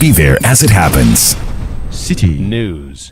Be there as it happens. City News.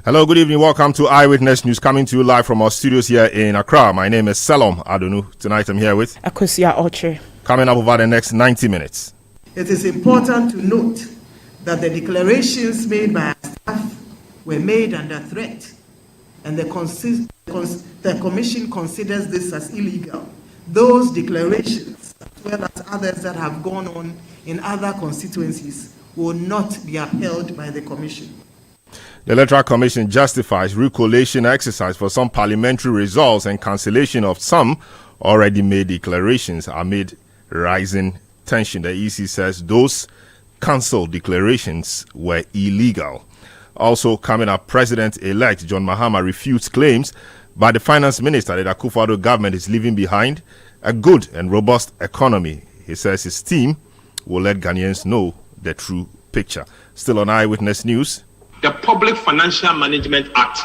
Hello, good evening. Welcome to Eyewitness News, coming to you live from our studios here in Accra. My name is Selorm Adonoo. Tonight I'm here with Akosia Oche. Coming up over the next 90 minutes. It is important to note that the declarations made by our staff were made under threat, and the Commission considers this as illegal. Those declarations, as well as others that have gone on in other constituencies, will not be upheld by the Commission. The Electoral Commission justifies recollation exercise for some parliamentary results and cancellation of some already made declarations amid rising tension. The EC says those cancelled declarations were illegal. Also coming up, President-elect John Mahama refutes claims by the Finance Minister that Akufo-Addo government is leaving behind a good and robust economy. He says his team will let Ghanaians know the true picture. Still on Eyewitness News. The Public Financial Management Act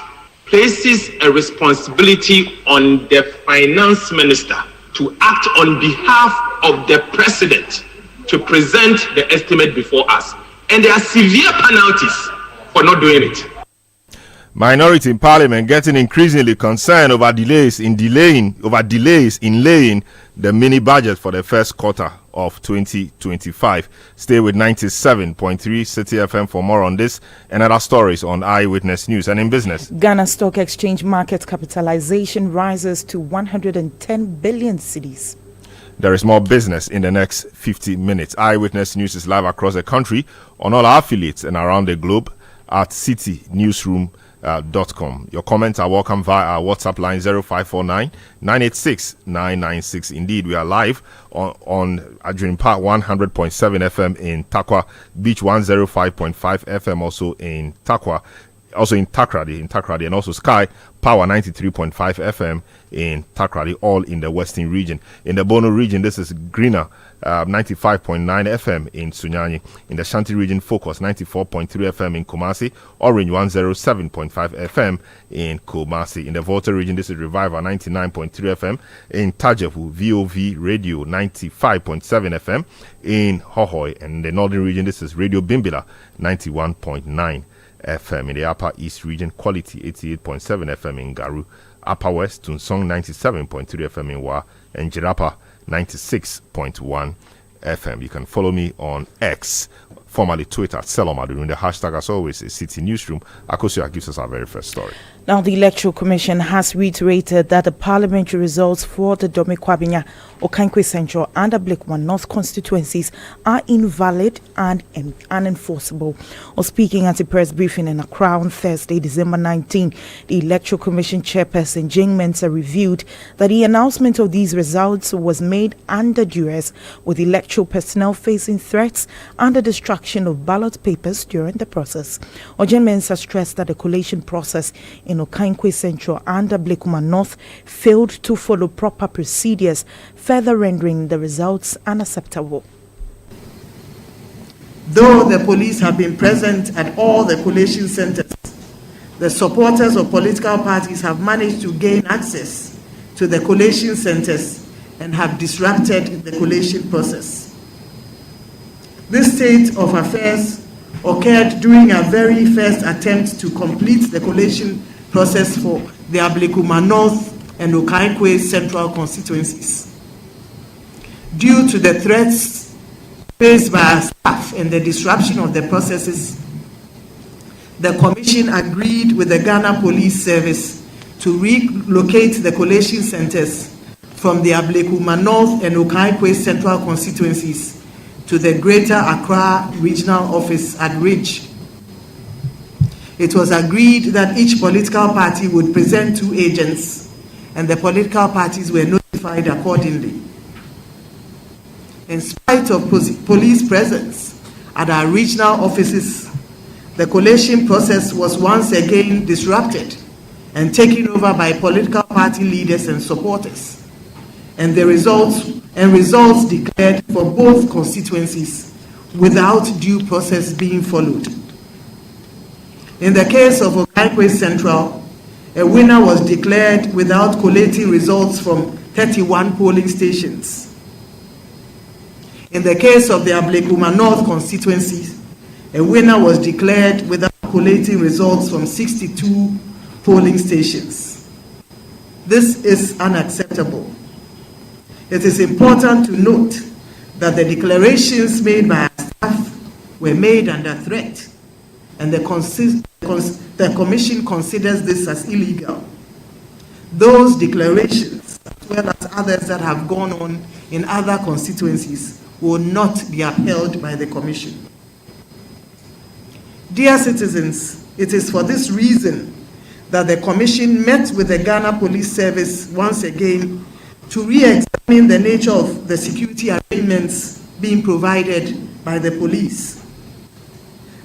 places a responsibility on the Finance Minister to act on behalf of the President to present the estimate before us. And there are severe penalties for not doing it. Minority in Parliament getting increasingly concerned over delays in laying the mini budget for the first quarter of 2025. Stay with 97.3 Citi FM for more on this and other stories on Eyewitness News. And in business, Ghana Stock Exchange market capitalization rises to 110 billion cedis. There is more business in the next 50 minutes. Eyewitness News is live across the country on all our affiliates and around the globe at Citi Newsroom. .com. Your comments are welcome via our WhatsApp line 0549-986-996. Indeed, we are live on Adrenaline Park 100.7 FM in Takwa, Beach 105.5 FM also in Takwa, also in Takrady, and also Sky Power 93.5 FM in Takrady, all in the Western region. In the Bono region, this is Greener 95.9 FM in Sunyani. In the Shanti region, Focus 94.3 FM in Kumasi, Orange 107.5 FM in Kumasi. In the Volta region, this is Reviver 99.3 FM in Tajevu, VOV Radio 95.7 FM in Hohoi. And in the Northern region, this is Radio Bimbila 91.9 FM. In the Upper East region, Quality 88.7 FM in Garu. Upper West, Tunsong 97.3 FM in Wa, and Jirapa 96.1 FM. You can follow me on X, formerly Twitter, at Selorm Adonoo. The hashtag, as always, is Citi Newsroom. Akosia gives us our very first story. Now, the Electoral Commission has reiterated that the parliamentary results for the Dome Kwabinya, Okankwe Central and Ablekuma North constituencies are invalid and unenforceable. Or speaking at a press briefing in Accra on Thursday, December 19, the Electoral Commission chairperson Jane Mensah revealed that the announcement of these results was made under duress, with electoral personnel facing threats and the destruction of ballot papers during the process. Jane Mensah stressed that the collation process in Okankwe Central and Ablekuma North failed to follow proper procedures, further rendering the results unacceptable. Though the police have been present at all the collation centers, the supporters of political parties have managed to gain access to the collation centers and have disrupted the collation process. This state of affairs occurred during our very first attempt to complete the collation process for the Ablekuma North and Okankwe Central constituencies. Due to the threats faced by our staff and the disruption of the processes, the Commission agreed with the Ghana Police Service to relocate the collation centers from the Ablekuma North and Okankwe Central constituencies to the Greater Accra Regional Office at Ridge. It was agreed that each political party would present 2 agents, and the political parties were notified accordingly. In spite of police presence at our regional offices, the collation process was once again disrupted, and taken over by political party leaders and supporters, and results declared for both constituencies without due process being followed. In the case of Okaikwe Central, a winner was declared without collating results from 31 polling stations. In the case of the Ablekuma North constituency, a winner was declared without collating results from 62 polling stations. This is unacceptable. It is important to note that the declarations made by our staff were made under threat, and the Commission considers this as illegal. Those declarations, as well as others that have gone on in other constituencies, will not be upheld by the Commission. Dear citizens, it is for this reason that the Commission met with the Ghana Police Service once again to re-examine the nature of the security arrangements being provided by the police.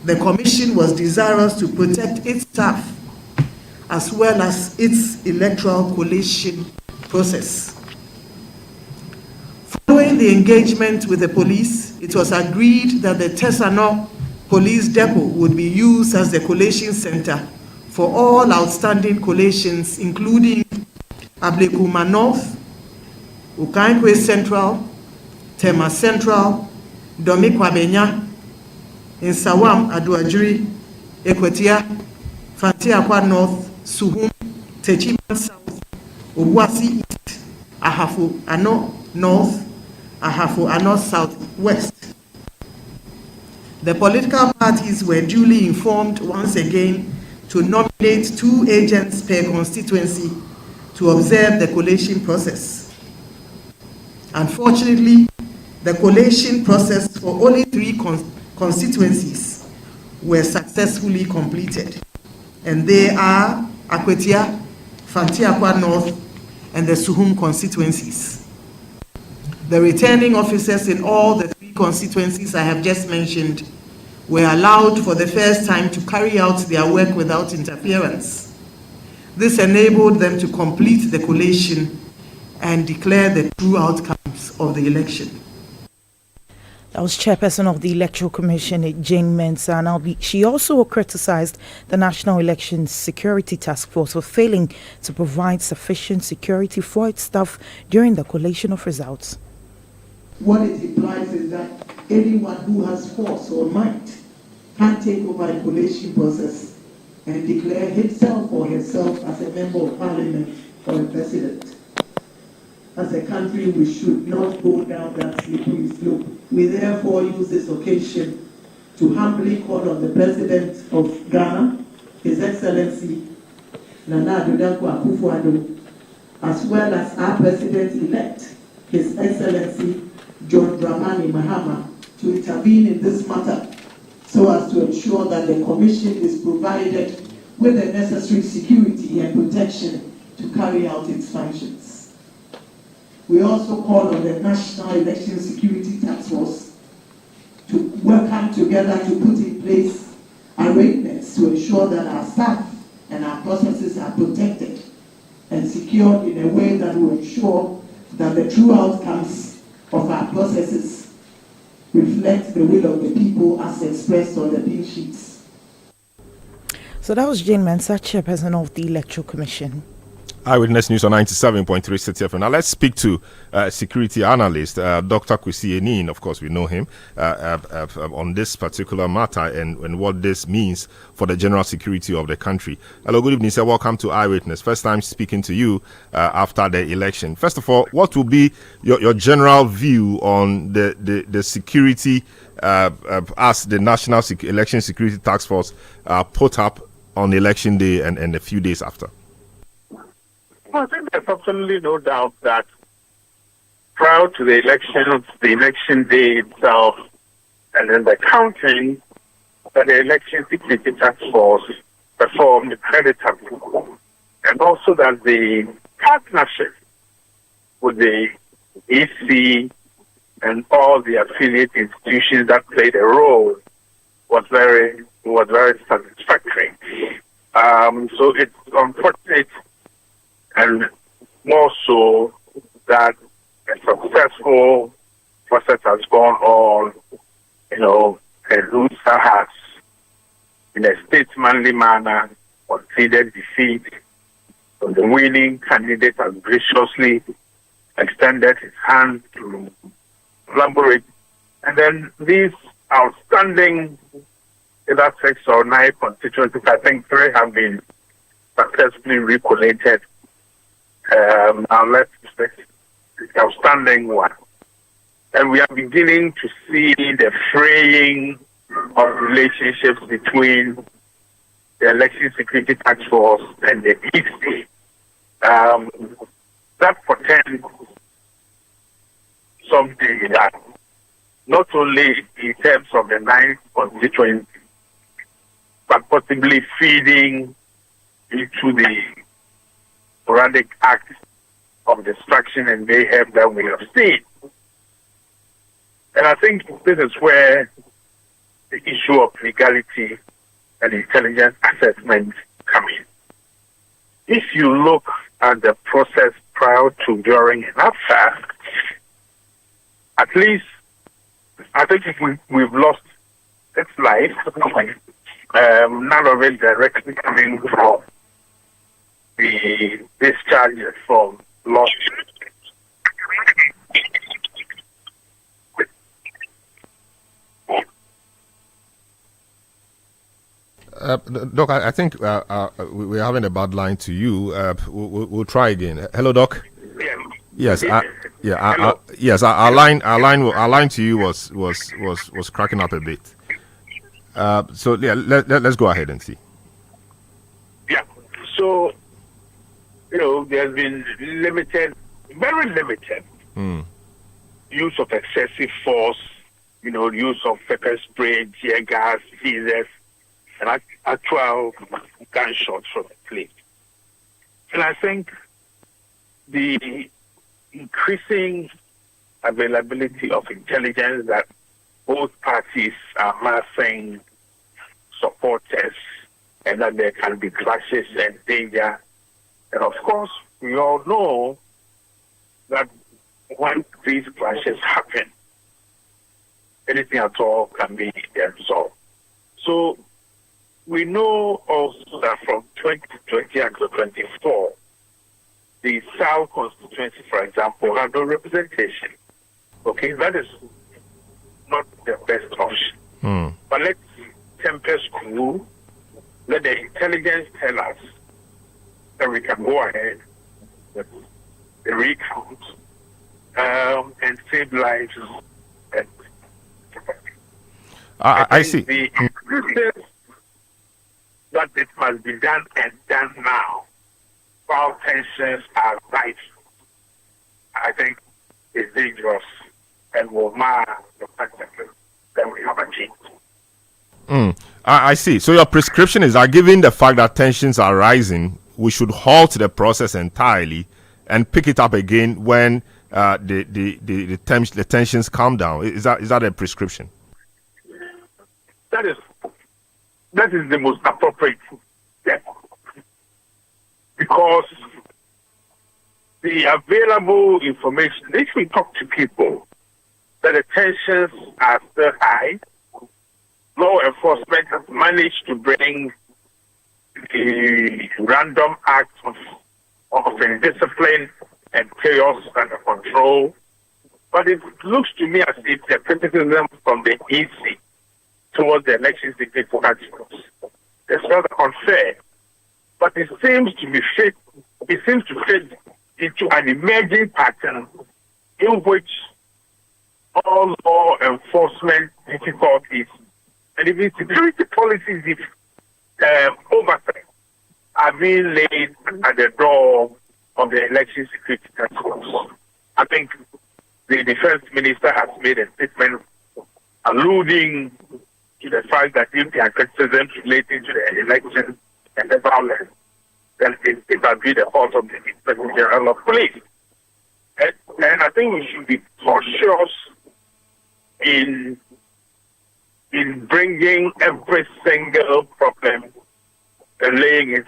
The Commission was desirous to protect its staff as well as its electoral collation process. Following the engagement with the police, it was agreed that the Tesano Police Depot would be used as the collation center for all outstanding collations, including Ablekuma North, Okaikwe Central, Tema Central, Domikwabenya, Selorm Adonoo, Ekwetia, Fantiakwa North, Suhum, Techiman South, Obuasi East, Ahafo Ano North, Ahafo Ano South West. The political parties were duly informed once again to nominate 2 agents per constituency to observe the collation process. Unfortunately, the collation process for only 3 constituencies were successfully completed, and they are Akwetia, Fantiakwa North, and the Suhum constituencies. The returning officers in all the 3 constituencies I have just mentioned were allowed for the first time to carry out their work without interference. This enabled them to complete the collation and declare the true outcomes of the election. That was Chairperson of the Electoral Commission, Jane Mensah. She also criticized the National Elections Security Task Force for failing to provide sufficient security for its staff during the collation of results. What it implies is that anyone who has force or might can take over the collation process and declare himself or herself as a member of Parliament or a president. As a country, we should not go down that slippery slope. We therefore use this occasion to humbly call on the President of Ghana, His Excellency Nana Addo Akufo-Addo, as well as our President-elect, His Excellency John Dramani Mahama, to intervene in this matter so as to ensure that the Commission is provided with the necessary security and protection to carry out its functions. We also call on the National Election Security Task Force to work together to put in place arrangements to ensure that our staff and our processes are protected and secured in a way that will ensure that the true outcomes of our processes reflect the will of the people as expressed on the pin sheets. So that was Jane Mensah, Chairperson of the Electoral Commission. Eyewitness News on 97.3 Citi FM. Now let's speak to security analyst Dr. Kwesi Enin. Of course, we know him on this particular matter and what this means for the general security of the country. Hello, good evening, sir. Welcome to Eyewitness. First time speaking to you after the election. First of all, what will be your general view on the security as the National Election Security Task Force put up on election day and a few days after? I think there's absolutely no doubt that prior to the election day itself, and then the counting, that the Election Security Task Force performed creditably. And also that the partnership with the EC and all the affiliate institutions that played a role was very satisfactory. So it's unfortunate, and more so that a successful process has gone on, a loser has, in a statesmanly manner, conceded defeat. So the winning candidate has graciously extended his hand to collaborate. And then these outstanding either 6 or 9 constituencies, I think 3 have been successfully recollated. Now let's expect the outstanding one. And we are beginning to see the fraying of relationships between the Election Security Task Force and the EC. That portends something that not only in terms of the 9 constituencies, but possibly feeding into the sporadic acts of destruction and mayhem that we have seen. And I think this is where the issue of legality and intelligence assessment come in. If you look at the process prior to, during, and after, at least I think if we've lost its life, none of it directly coming from the discharges from lost. Doc, I think we're having a bad line to you. We'll try again. Hello, Doc. Yes. Our line to you was cracking up a bit. So yeah, let's go ahead and see. Yeah. So there's been very limited use of excessive force. Use of pepper spray, tear gas, teasers, and actual gunshots from the plane. And I think the increasing availability of intelligence that both parties are amassing supporters and that there can be clashes and danger. And of course, we all know that when these clashes happen, anything at all can be resolved. So we know also that from 2020 until 24, the South constituency, for example, had no representation. Okay, that is not the best option. But let's temper cool. Let the intelligence tell us that we can go ahead with the recount and save lives. And I see. The process that it must be done and done now, while tensions are rising, I think is dangerous and will mar the spectacle that we have achieved. I see. So your prescription is that given the fact that tensions are rising, we should halt the process entirely and pick it up again when the tensions calm down. Is that a prescription? That is the most appropriate step, because the available information, if we talk to people, that the tensions are still high. Law enforcement has managed to bring the random acts of indiscipline and chaos under control. But it looks to me as if the criticism from the EC towards the election security task force is rather unfair. But it seems to fit into an emerging pattern in which all law enforcement difficulties and even security policies oversight are being laid at the door of the election security task force. I think the defense minister has made a statement alluding to the fact that if there are criticisms relating to the election and the violence, then it will be the fault of the Inspector General of Police. And I think we should be cautious in bringing every single problem laying it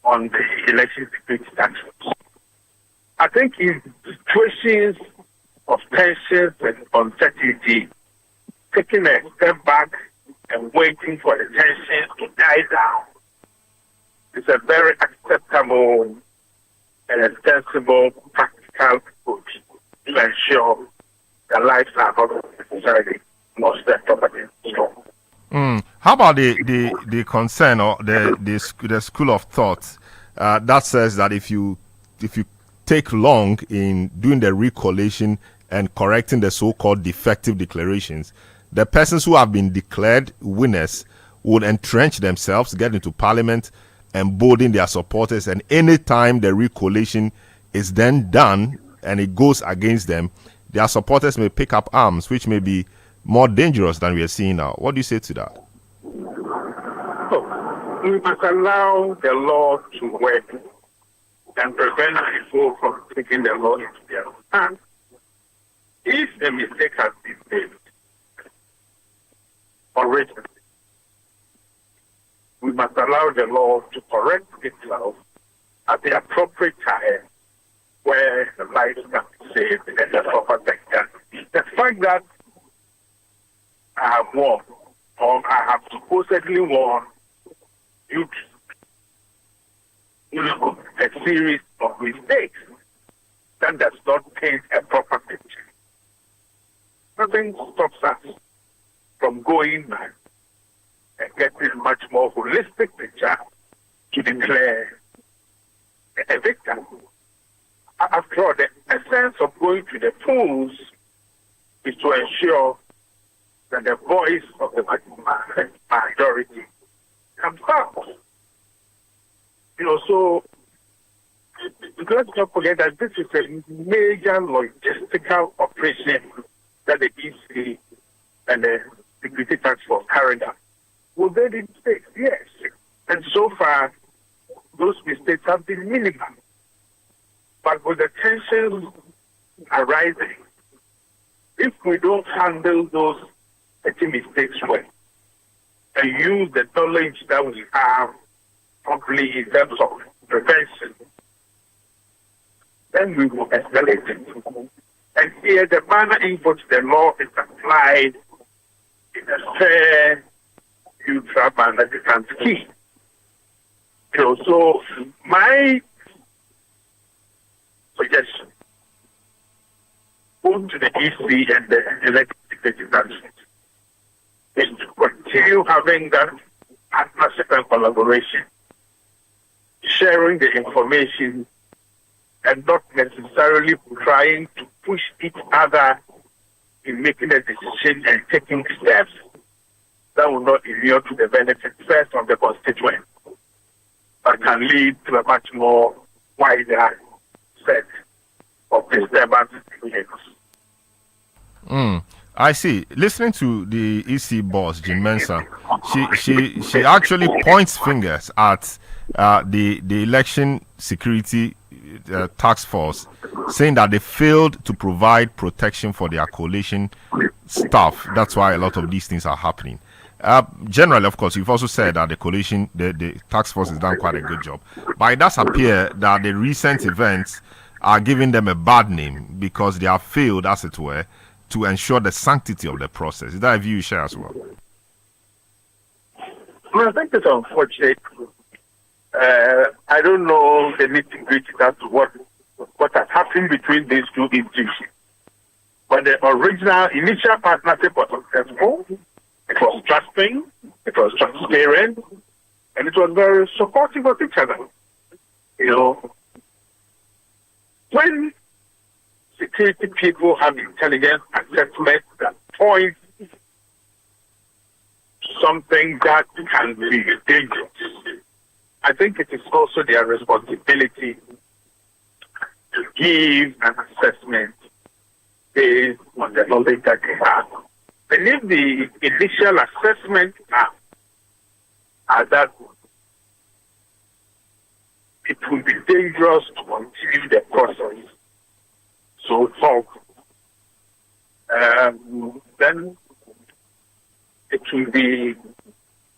on the election security task force. I think in situations of tensions and uncertainty, taking a step back and waiting for the tension to die down is a very acceptable and a sensible practical approach to ensure that lives are not necessarily lost their property. How about the concern or the school of thought that says that if you take long in doing the recollation and correcting the so-called defective declarations, the persons who have been declared winners would entrench themselves, get into parliament, embolden their supporters, and any time the recollation is then done and it goes against them, their supporters may pick up arms, which may be more dangerous than we are seeing now. What do you say to that? We must allow the law to work and prevent people from taking the law into their own hands. If a mistake has been made originally, we must allow the law to correct itself at the appropriate time where the lives can be saved and the property can. The fact that I have won, or I have supposedly won, due to a series of mistakes, that does not paint a proper picture. Nothing stops us from going back and getting a much more holistic picture to declare a victim. After all, the essence of going to the polls is to ensure that the voice of the majority comes out. So let's not forget that this is a major logistical operation that the EC and the Security Task Force carried out. Will they be mistakes? Yes. And so far, those mistakes have been minimal. But with the tensions arising, if we don't handle those petty mistakes well and use the knowledge that we have properly in terms of prevention, then we will escalate it. And here, the manner in which the law is applied in a fair, neutral manner becomes key. So my suggestion, both to the EC and the elected councils, is to continue having that partnership and collaboration, sharing the information, and not necessarily trying to push each other in making a decision and taking steps that will not inure to the benefit first of the constituent, but can lead to a much more wider set of disturbances. I see. Listening to the EC boss, Jean Mensah, she actually points fingers at the election security task force, saying that they failed to provide protection for their coalition staff. That's why a lot of these things are happening. Generally, of course, you've also said that the coalition, the task force has done quite a good job. But it does appear that the recent events are giving them a bad name because they have failed, as it were, to ensure the sanctity of the process. Is that a view you share as well? Well, I think it's unfortunate. I don't know the nitty-gritty as to what has happened between these two institutions. But the original initial partnership was successful. It was trusting, it was transparent, and it was very supportive of each other. When security people have intelligence assessment that points to something that can be dangerous, I think it is also their responsibility to give an assessment based on the knowledge that they have. And if the initial assessment are that it will be dangerous to continue the process, so then it will be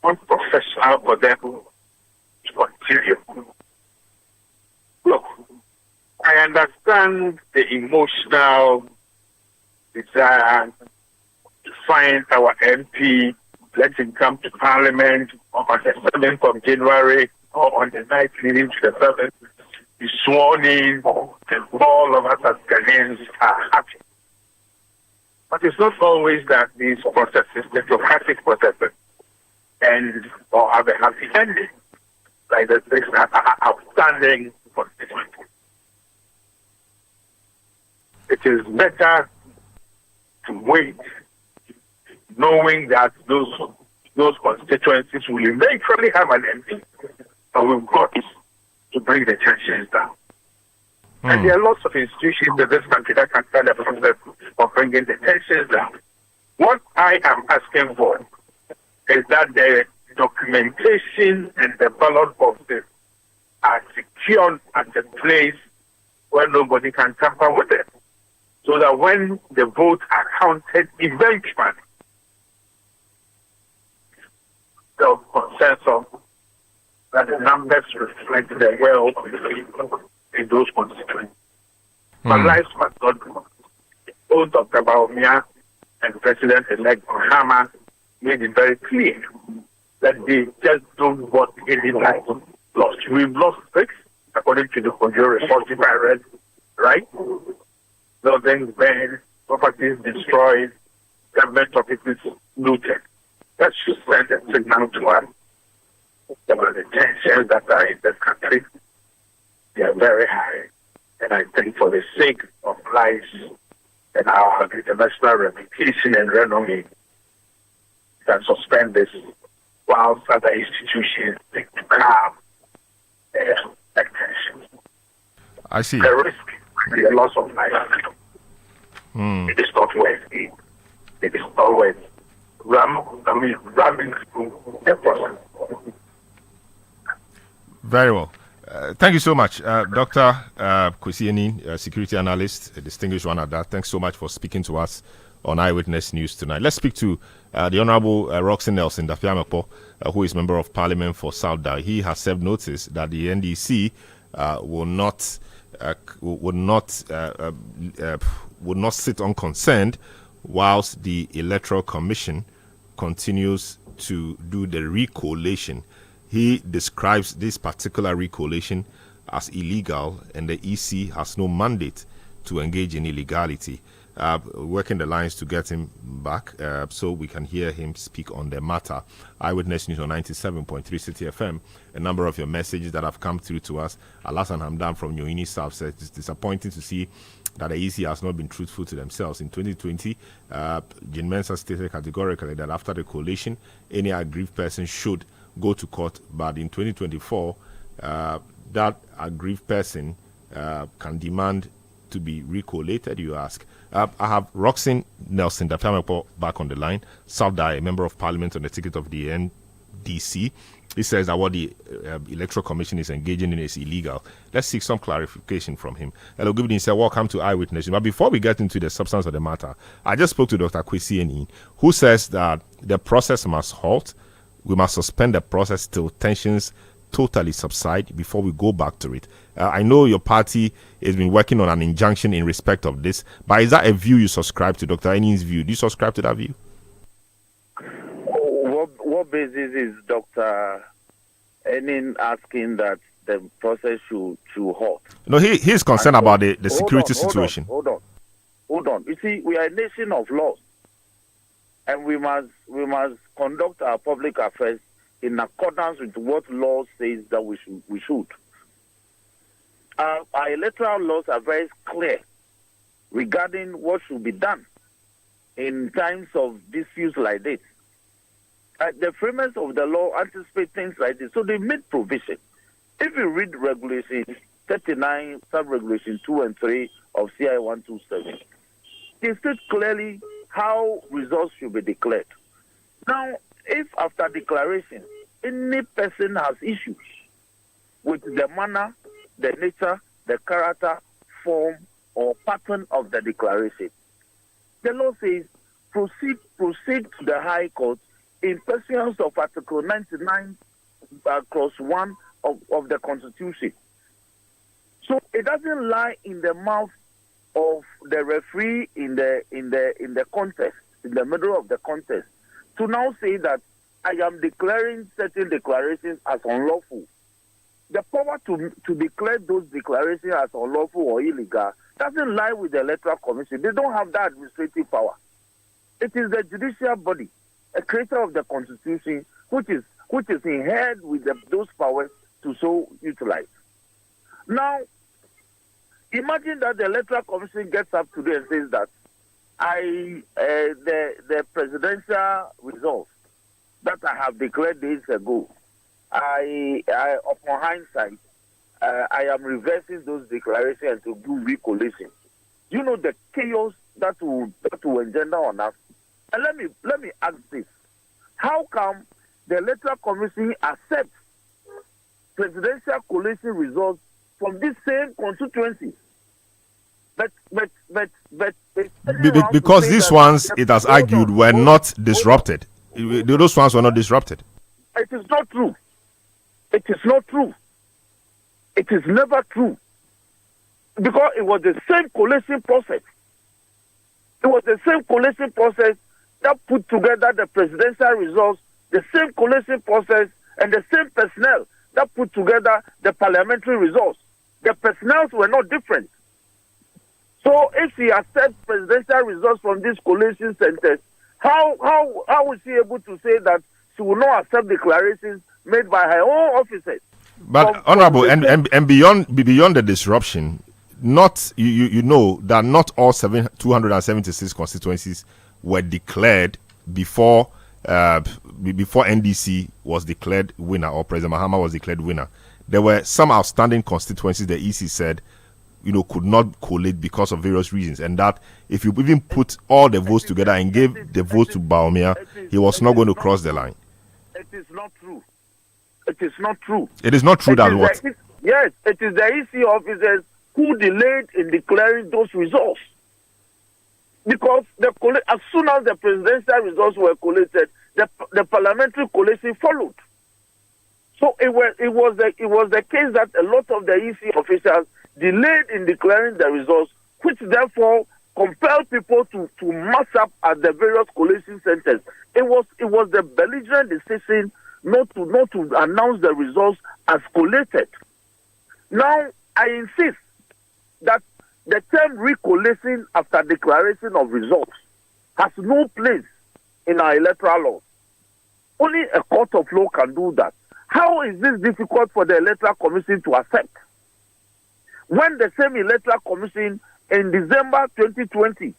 unprofessional for them to continue. Look, I understand the emotional desire to find our MP, let him come to Parliament on the 7th of January or on the night leading to the 7th, be sworn in, and all of us as Ghanaians are happy. But it's not always that these processes, the democratic processes, end or have a happy ending, like the things that are outstanding constituencies. It is better to wait, knowing that those constituencies will eventually have an ending, but we've got to bring the tensions down. And there are lots of institutions in this country that can start the process of bringing the tensions down. What I am asking for is that the documentation and the ballot boxes are secured at a place where nobody can tamper with it. So that when the votes are counted eventually, the consensus that the numbers reflect the will of the people in those constituencies. But lives must not go. Both Dr. Baumia and President-elect Mahama made it very clear that they just don't want any life lost. We've lost 6, according to the Conjo report, if I read right. Buildings burned, properties destroyed, government offices looted. That should send a signal to us about the tensions that are in this country. They are very high. And I think for the sake of lives and our international reputation and renommee, can suspend this whilst other institutions take to calm their attention. I see. The risk, the loss of life, it is not worth it. It is not worth ramming through the process. Very well. Thank you so much, Dr. Kwesi Anin, security analyst, a distinguished one at that. Thanks so much for speaking to us on Eyewitness News tonight. Let's speak to the Honourable Roxy Nelson Dafiamepo, who is Member of Parliament for South Dai. He has served notice that the NDC will not sit unconcerned whilst the Electoral Commission continues to do the recollation. He describes this particular recollation as illegal, and the EC has no mandate to engage in illegality. Working the lines to get him back so we can hear him speak on the matter. Eyewitness News on 97.3 Citi FM. A number of your messages that have come through to us. Alasan Hamdan from Yoini South says it's disappointing to see that the EC has not been truthful to themselves. In 2020, Jean Mensah stated categorically that after the collation, any aggrieved person should go to court. But in 2024, that aggrieved person can demand to be recollated, you ask. I have Roxy Nelson Dafiamepo back on the line. South Dai, a member of Parliament on the ticket of the NDC. He says that what the Electoral Commission is engaging in is illegal. Let's seek some clarification from him. Hello, good evening, sir. Welcome to Eyewitness. But before we get into the substance of the matter, I just spoke to Dr. Kwesi Anin, who says that the process must halt. We must suspend the process till tensions totally subside before we go back to it. I know your party has been working on an injunction in respect of this, but is that a view you subscribe to, Dr. Anin's view? Do you subscribe to that view? What basis is Dr. Anin asking that the process should halt? No, he is concerned about the security situation. Hold on. You see, we are a nation of laws, and we must conduct our public affairs in accordance with what law says that we should. Our electoral laws are very clear regarding what should be done in times of disputes like this. The framers of the law anticipate things like this, so they made provision. If you read Regulation 39, Sub-Regulation 2 and 3 of CI 127, they state clearly how results should be declared. Now, if after declaration, any person has issues with the manner, the nature, the character, form, or pattern of the declaration, the law says proceed to the High Court in pursuance of Article 99, Clause 1 of the Constitution. So it doesn't lie in the mouth of the referee in the contest, in the middle of the contest, to now say that I am declaring certain declarations as unlawful. The power to declare those declarations as unlawful or illegal doesn't lie with the Electoral Commission. They don't have that administrative power. It is the judicial body, a creator of the Constitution, which is inherent with those powers to so utilize. Now, imagine that the Electoral Commission gets up today and says that the presidential results that I have declared days ago, upon hindsight, I am reversing those declarations to do recollation. You know the chaos that will engender on us. And let me ask this: how come the Electoral Commission accepts presidential collation results from this same constituency? Because these ones, it has argued, were not disrupted. Those ones were not disrupted. It is not true. It is not true. It is never true. Because it was the same collation process. It was the same collation process that put together the presidential results, the same collation process, and the same personnel that put together the parliamentary results. The personnel were not different. So if she accepts presidential results from these collation centers, how is she able to say that she will not accept declarations made by her own officers? But Honorable, and beyond the disruption, not you know that not all 276 constituencies were declared before NDC was declared winner or President Mahama was declared winner. There were some outstanding constituencies the EC said, could not collate because of various reasons, and that if you even put all the votes together and gave the votes to Baumia, he was not going to cross the line. It is not true. It is not true. It is not true that what? Yes, it is the EC officers who delayed in declaring those results. Because as soon as the presidential results were collated, the parliamentary collation followed. So it was the case that a lot of the EC officials delayed in declaring the results, which therefore compelled people to mass up at the various collation centers. It was the belligerent decision not to announce the results as collated. Now, I insist that the term recollation after declaration of results has no place in our electoral law. Only a court of law can do that. How is this difficult for the Electoral Commission to accept? When the same Electoral Commission in December 2020,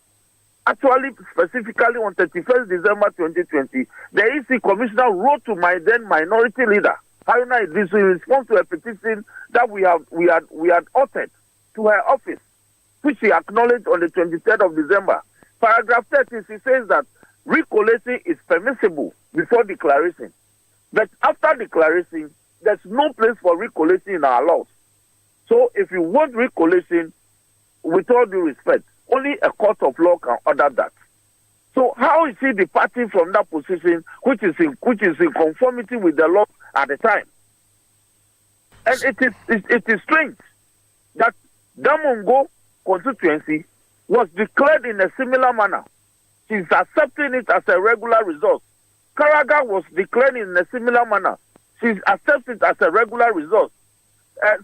actually specifically on 31st December 2020, the EC Commissioner wrote to my then minority leader, Haruna Idrisu, in response to a petition that we had authored to her office, which she acknowledged on the 23rd of December. Paragraph 30, she says that recollation is permissible before declaration. But after declaration, there's no place for recollation in our laws. So if you want recollation, with all due respect, only a court of law can order that. So how is he departing from that position, which is in conformity with the law at the time? And it is strange that Damongo constituency was declared in a similar manner. She's accepting it as a regular result. Karaga was declared in a similar manner. She's accepting it as a regular result.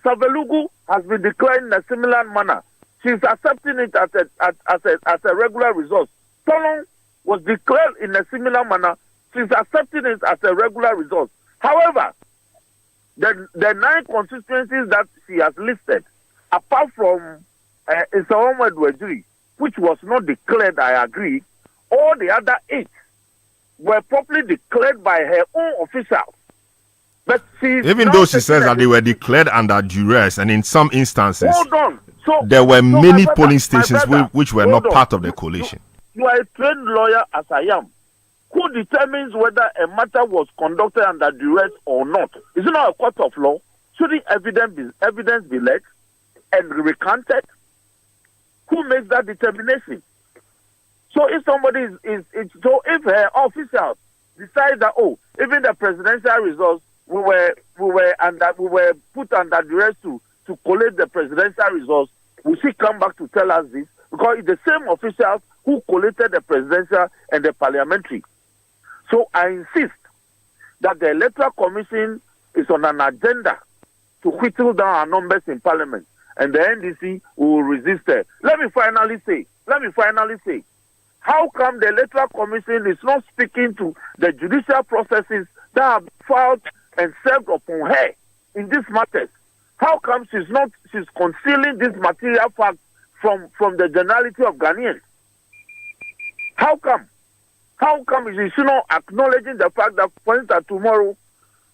Savelugu has been declared in a similar manner. She's accepting it as a regular result. Tolong was declared in a similar manner. She's accepting it as a regular result. However, the 9 constituencies that she has listed, apart from Selorm Adonoo, which was not declared, I agree, all the other 8 were properly declared by her own officials. But even though she says that they were declared under duress, and in some instances, hold on. There were many polling stations which were not part of the coalition. You are a trained lawyer as I am. Who determines whether a matter was conducted under duress or not? Is it not a court of law? Shouldn't evidence be led and recanted? Who makes that determination? So if somebody if her officials decide that, even the presidential results we were put under duress to collate the presidential results, will she come back to tell us this? Because it's the same officials who collated the presidential and the parliamentary. So I insist that the Electoral Commission is on an agenda to whittle down our numbers in Parliament, and the NDC will resist it. Let me finally say, how come the Electoral Commission is not speaking to the judicial processes that have filed and served upon her in these matters? How come she's concealing this material fact from the generality of Ghanaians? How come? How come is she not acknowledging the fact that, for instance, tomorrow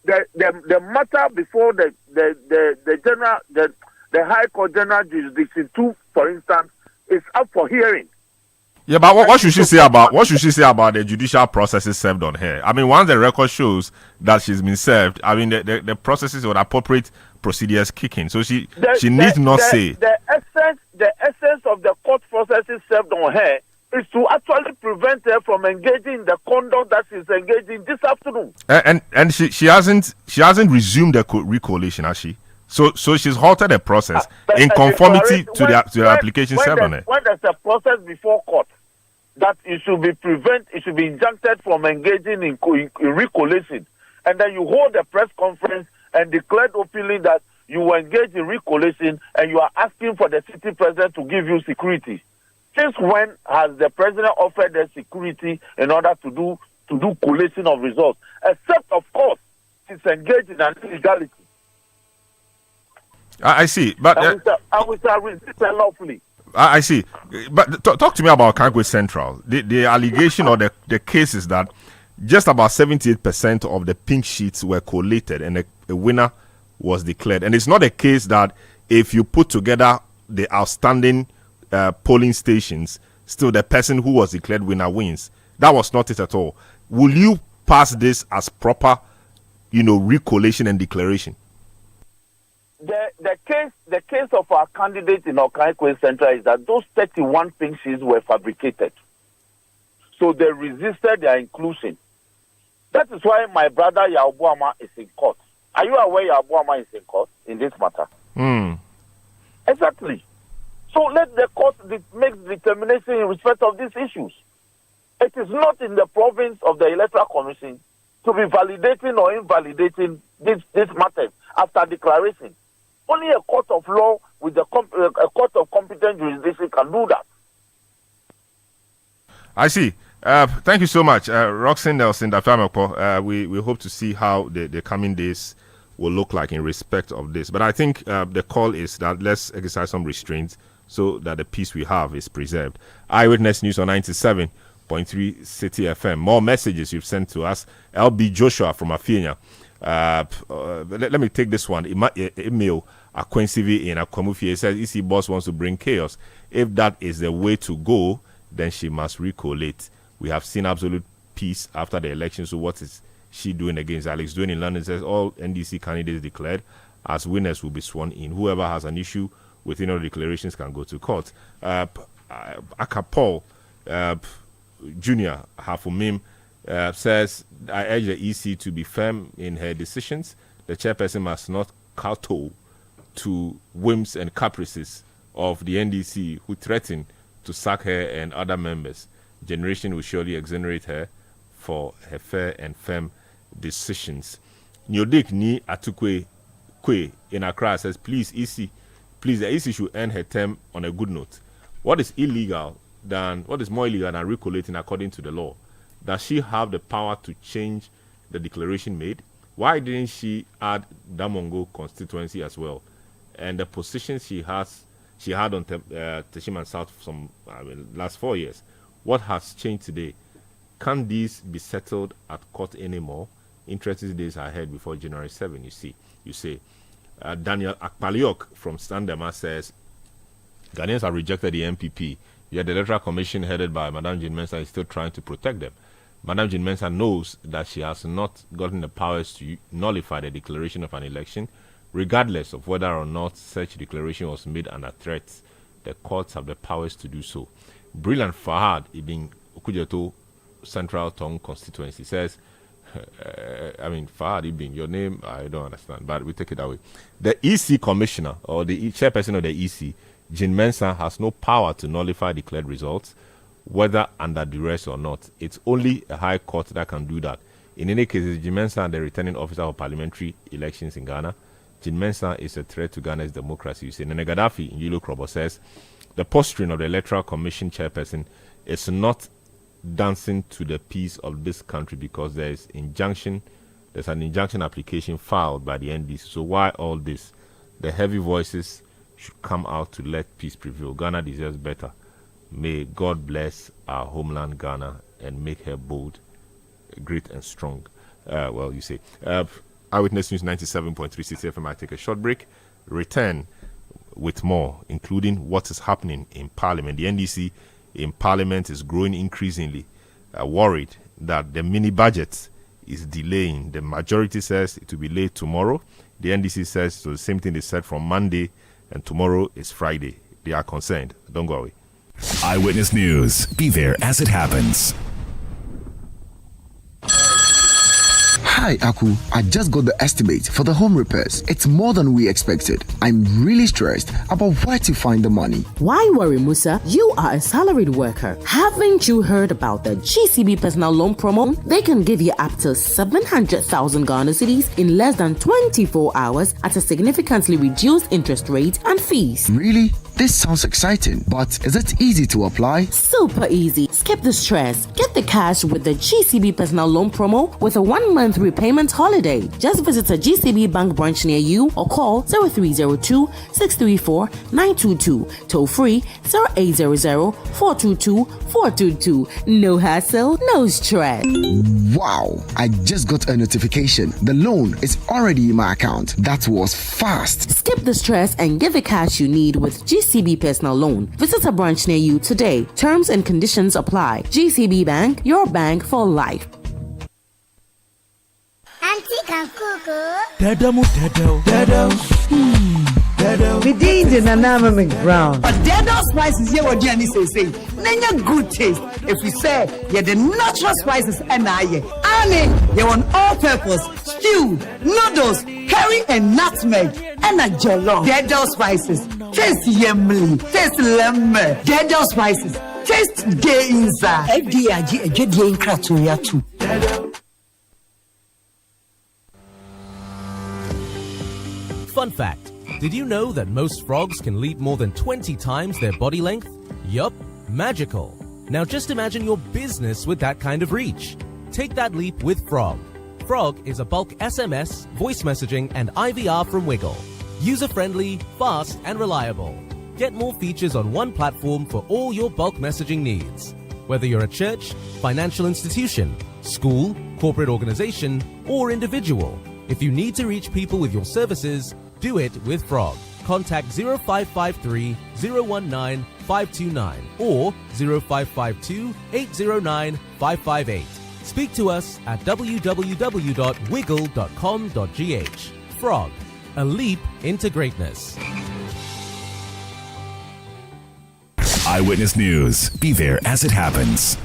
the matter before the High Court General Jurisdiction 2, for instance, is up for hearing? Yeah, but what should she say about the judicial processes served on her? I mean, once the record shows that she's been served, I mean the processes or appropriate procedures kicking. So she needs not say the essence of the court processes served on her is to actually prevent her from engaging in the conduct that she's engaging this afternoon. And she hasn't resumed the recollation, has she? So she's halted the process in conformity to the application served on her. When there's a process before court that it should be injuncted from engaging in recollation, and then you hold a press conference and declare openly that you will engage in recollation and you are asking for the city president to give you security. Since when has the president offered the security in order to do collation of results? Except, of course, she's engaged in an illegality. I see, but I will resist lawfully. I see, but talk to me about Kankwe Central. The allegation or the case is that just about 78% of the pink sheets were collated and a winner was declared. And it's not a case that if you put together the outstanding polling stations, still the person who was declared winner wins. That was not it at all. Will you pass this as proper, recollation and declaration? The case of our candidate in Okaikwe Central is that those 31 pink sheets were fabricated. So they resisted their inclusion. That is why my brother Yabuama is in court. Are you aware Yabuama is in court in this matter? Exactly. So let the court make determination in respect of these issues. It is not in the province of the Electoral Commission to be validating or invalidating these matters after declaration. Only a court of law with a court of competent jurisdiction can do that. I see. Thank you so much, Roxanne Nelson Dafamako. We hope to see how the coming days will look like in respect of this. But I think the call is that let's exercise some restraint so that the peace we have is preserved. Eyewitness News on 97.3 Citi FM. More messages you've sent to us. LB Joshua from Afienya. Let me take this one. Email Akwensivi in Akwamufi. It says EC boss wants to bring chaos. If that is the way to go, then she must recollate. We have seen absolute peace after the election. So what is she doing against Alex Doing in London? Says all NDC candidates declared as winners will be sworn in. Whoever has an issue with the declarations can go to court. Akapol Junior Hafumim says, I urge the EC to be firm in her decisions. The chairperson must not kowtow to whims and caprices of the NDC who threaten to sack her and other members. Generation will surely exonerate her for her fair and firm decisions. Nyodik Ni Atukwe Kwe in Accra says, please, the EC should end her term on a good note. What is more illegal than recollating according to the law? Does she have the power to change the declaration made? Why didn't she add Damongo constituency as well? And the positions she had on Teshiman South from last 4 years. What has changed today? Can these be settled at court anymore? Interesting days ahead before January 7, you say. Daniel Akpaliok from Standema says, Ghanaians have rejected the MPP, yet the Electoral Commission headed by Madame Jean Mensa is still trying to protect them. Madame Jean Mensa knows that she has not gotten the powers to nullify the declaration of an election, regardless of whether or not such declaration was made under threat. The courts have the powers to do so. Brilliant Fahad Ibn Okujeto Central Tong constituency says, I mean, Fahad Ibn, your name, I don't understand, but we take it away. The EC commissioner or the chairperson of the EC, Jean Mensah, has no power to nullify declared results, whether under duress or not. It's only a high court that can do that. In any case, it's Jean Mensah, the returning officer of parliamentary elections in Ghana. Jean Mensah is a threat to Ghana's democracy. You say, Nene Gaddafi in Yilo Krobo says, the posturing of the Electoral Commission chairperson is not dancing to the peace of this country because there's an injunction application filed by the NDC. So why all this? The heavy voices should come out to let peace prevail. Ghana deserves better. May God bless our homeland Ghana and make her bold, great and strong. You say. Eyewitness News 97.3 Citi FM. I take a short break. Return with more, including what is happening in Parliament. The NDC in Parliament is growing increasingly worried that the mini budget is delaying. The majority says it will be late tomorrow. The NDC says so the same thing they said from Monday, and tomorrow is Friday. They are concerned. Don't go away. Eyewitness News. Be there as it happens. Hi, Aku. I just got the estimate for the home repairs. It's more than we expected. I'm really stressed about where to find the money. Why worry, Musa? You are a salaried worker. Haven't you heard about the GCB personal loan promo? They can give you up to 700,000 Ghana cedis in less than 24 hours at a significantly reduced interest rate and fees. Really? This sounds exciting, but is it easy to apply? Super easy. Skip the stress. Get the cash with the GCB personal loan promo with a 1-month repayment holiday. Just visit a GCB bank branch near you or call 0302 634 922. Toll free 0800 422 422. No hassle, no stress. Wow, I just got a notification. The loan is already in my account. That was fast. Skip the stress and get the cash you need with GCB personal loan. Visit a branch near you today. Terms and conditions apply. GCB Bank, your bank for life. Auntie can cook. Dado. Me did in an armament ground. But Dado spices here what Jenny say. Nanya good taste. If we say you're the natural spices and I you want all purpose, stew, noodles, curry and nutmeg and a jollof. Dado spices. Taste yummy. Taste lemon. Dado spices. Taste gay inside. FDIG a jedi in Kratoya too. Fun fact. Did you know that most frogs can leap more than 20 times their body length? Yup, magical. Now just imagine your business with that kind of reach. Take that leap with Frog. Frog is a bulk SMS, voice messaging, and IVR from Wiggle. User-friendly, fast, and reliable. Get more features on one platform for all your bulk messaging needs. Whether you're a church, financial institution, school, corporate organization, or individual, if you need to reach people with your services, do it with Frog. Contact 0553 019 529 or 0552 809 558. Speak to us at www.wiggle.com.gh. Frog, a leap into greatness. Eyewitness News. Be there as it happens.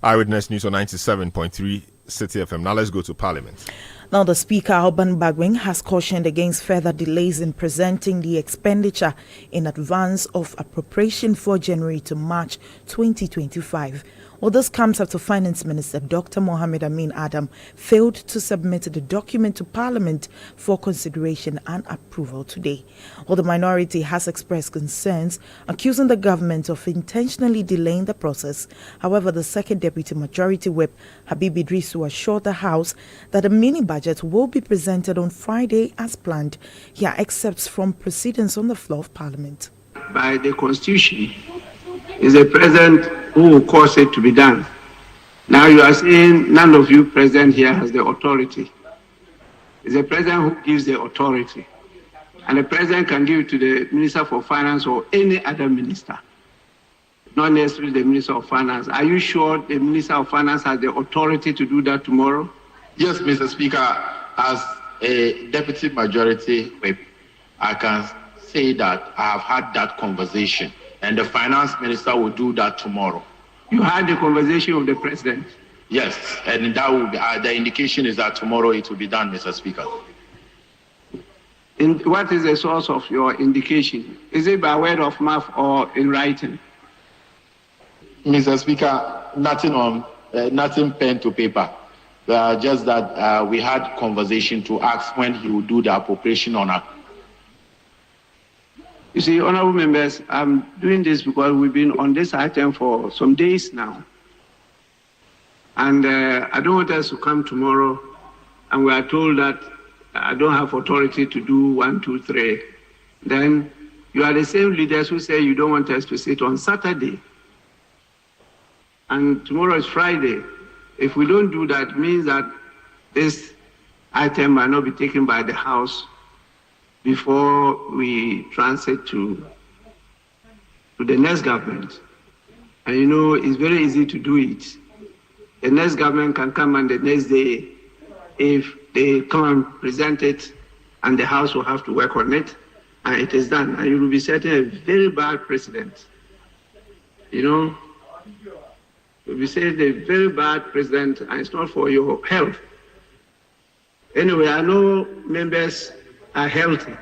Eyewitness News on 97.3 Citi FM. Now let's go to Parliament. Now, the Speaker, Alban Bagwing, has cautioned against further delays in presenting the expenditure in advance of appropriation for January to March 2025. Well, this comes after Finance Minister Dr. Mohamed Amin Adam failed to submit the document to Parliament for consideration and approval today. Well, the minority has expressed concerns, accusing the government of intentionally delaying the process. However, the second Deputy Majority Whip, Habib Idrisu, assured the House that a mini-budget will be presented on Friday as planned. Here are excerpts from proceedings on the floor of Parliament. By the Constitution, is the President who will cause it to be done. Now you are saying none of you present here has the authority. It's the President who gives the authority. And the President can give it to the Minister for Finance or any other minister. Not necessarily the Minister of Finance. Are you sure the Minister of Finance has the authority to do that tomorrow? Yes, Mr. Speaker. As a Deputy Majority Whip, I can say that I have had that conversation. And the Finance Minister will do that tomorrow. You had the conversation with the President. Yes, and that will be, the indication is that tomorrow it will be done, Mr. Speaker. What is the source of your indication? Is it by word of mouth or in writing? Mr. Speaker, nothing pen to paper. Just that we had conversation to ask when he would do the appropriation on our. You see, honorable members, I'm doing this because we've been on this item for some days now. And I don't want us to come tomorrow and we are told that I don't have authority to do 1, 2, 3. Then you are the same leaders who say you don't want us to sit on Saturday. And tomorrow is Friday. If we don't do that, it means that this item might not be taken by the House before we transit to the next government. And you know, it's very easy to do it. The next government can come on the next day if they come and present it, and the House will have to work on it, and it is done. And you will be setting a very bad precedent. You know, you'll be setting a very bad precedent, and it's not for your health. Anyway, I know members are healthy.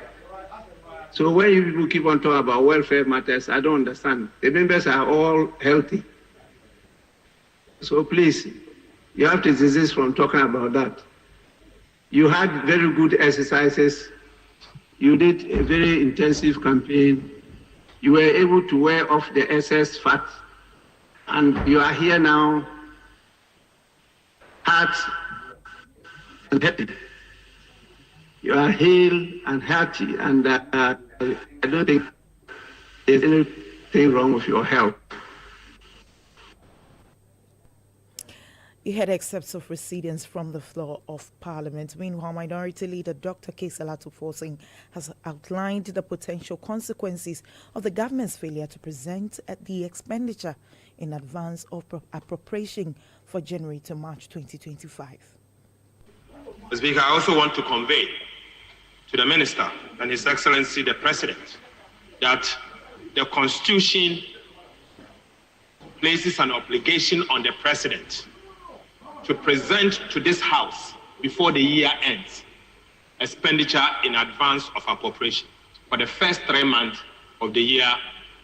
So when you people keep on talking about welfare matters, I don't understand. The members are all healthy. So please, you have to desist from talking about that. You had very good exercises. You did a very intensive campaign. You were able to wear off the excess fat. And you are here now, hurt and happy. You are hale and hearty, and I don't think there's anything wrong with your health. You had excerpts of proceedings from the floor of Parliament. Meanwhile, Minority Leader Dr. Selorm Adonoo has outlined the potential consequences of the government's failure to present the expenditure in advance of appropriation for January to March 2025. Mr. Speaker, I also want to convey to the Minister and His Excellency the President that the Constitution places an obligation on the President to present to this House before the year ends expenditure in advance of appropriation for the first 3 months of the year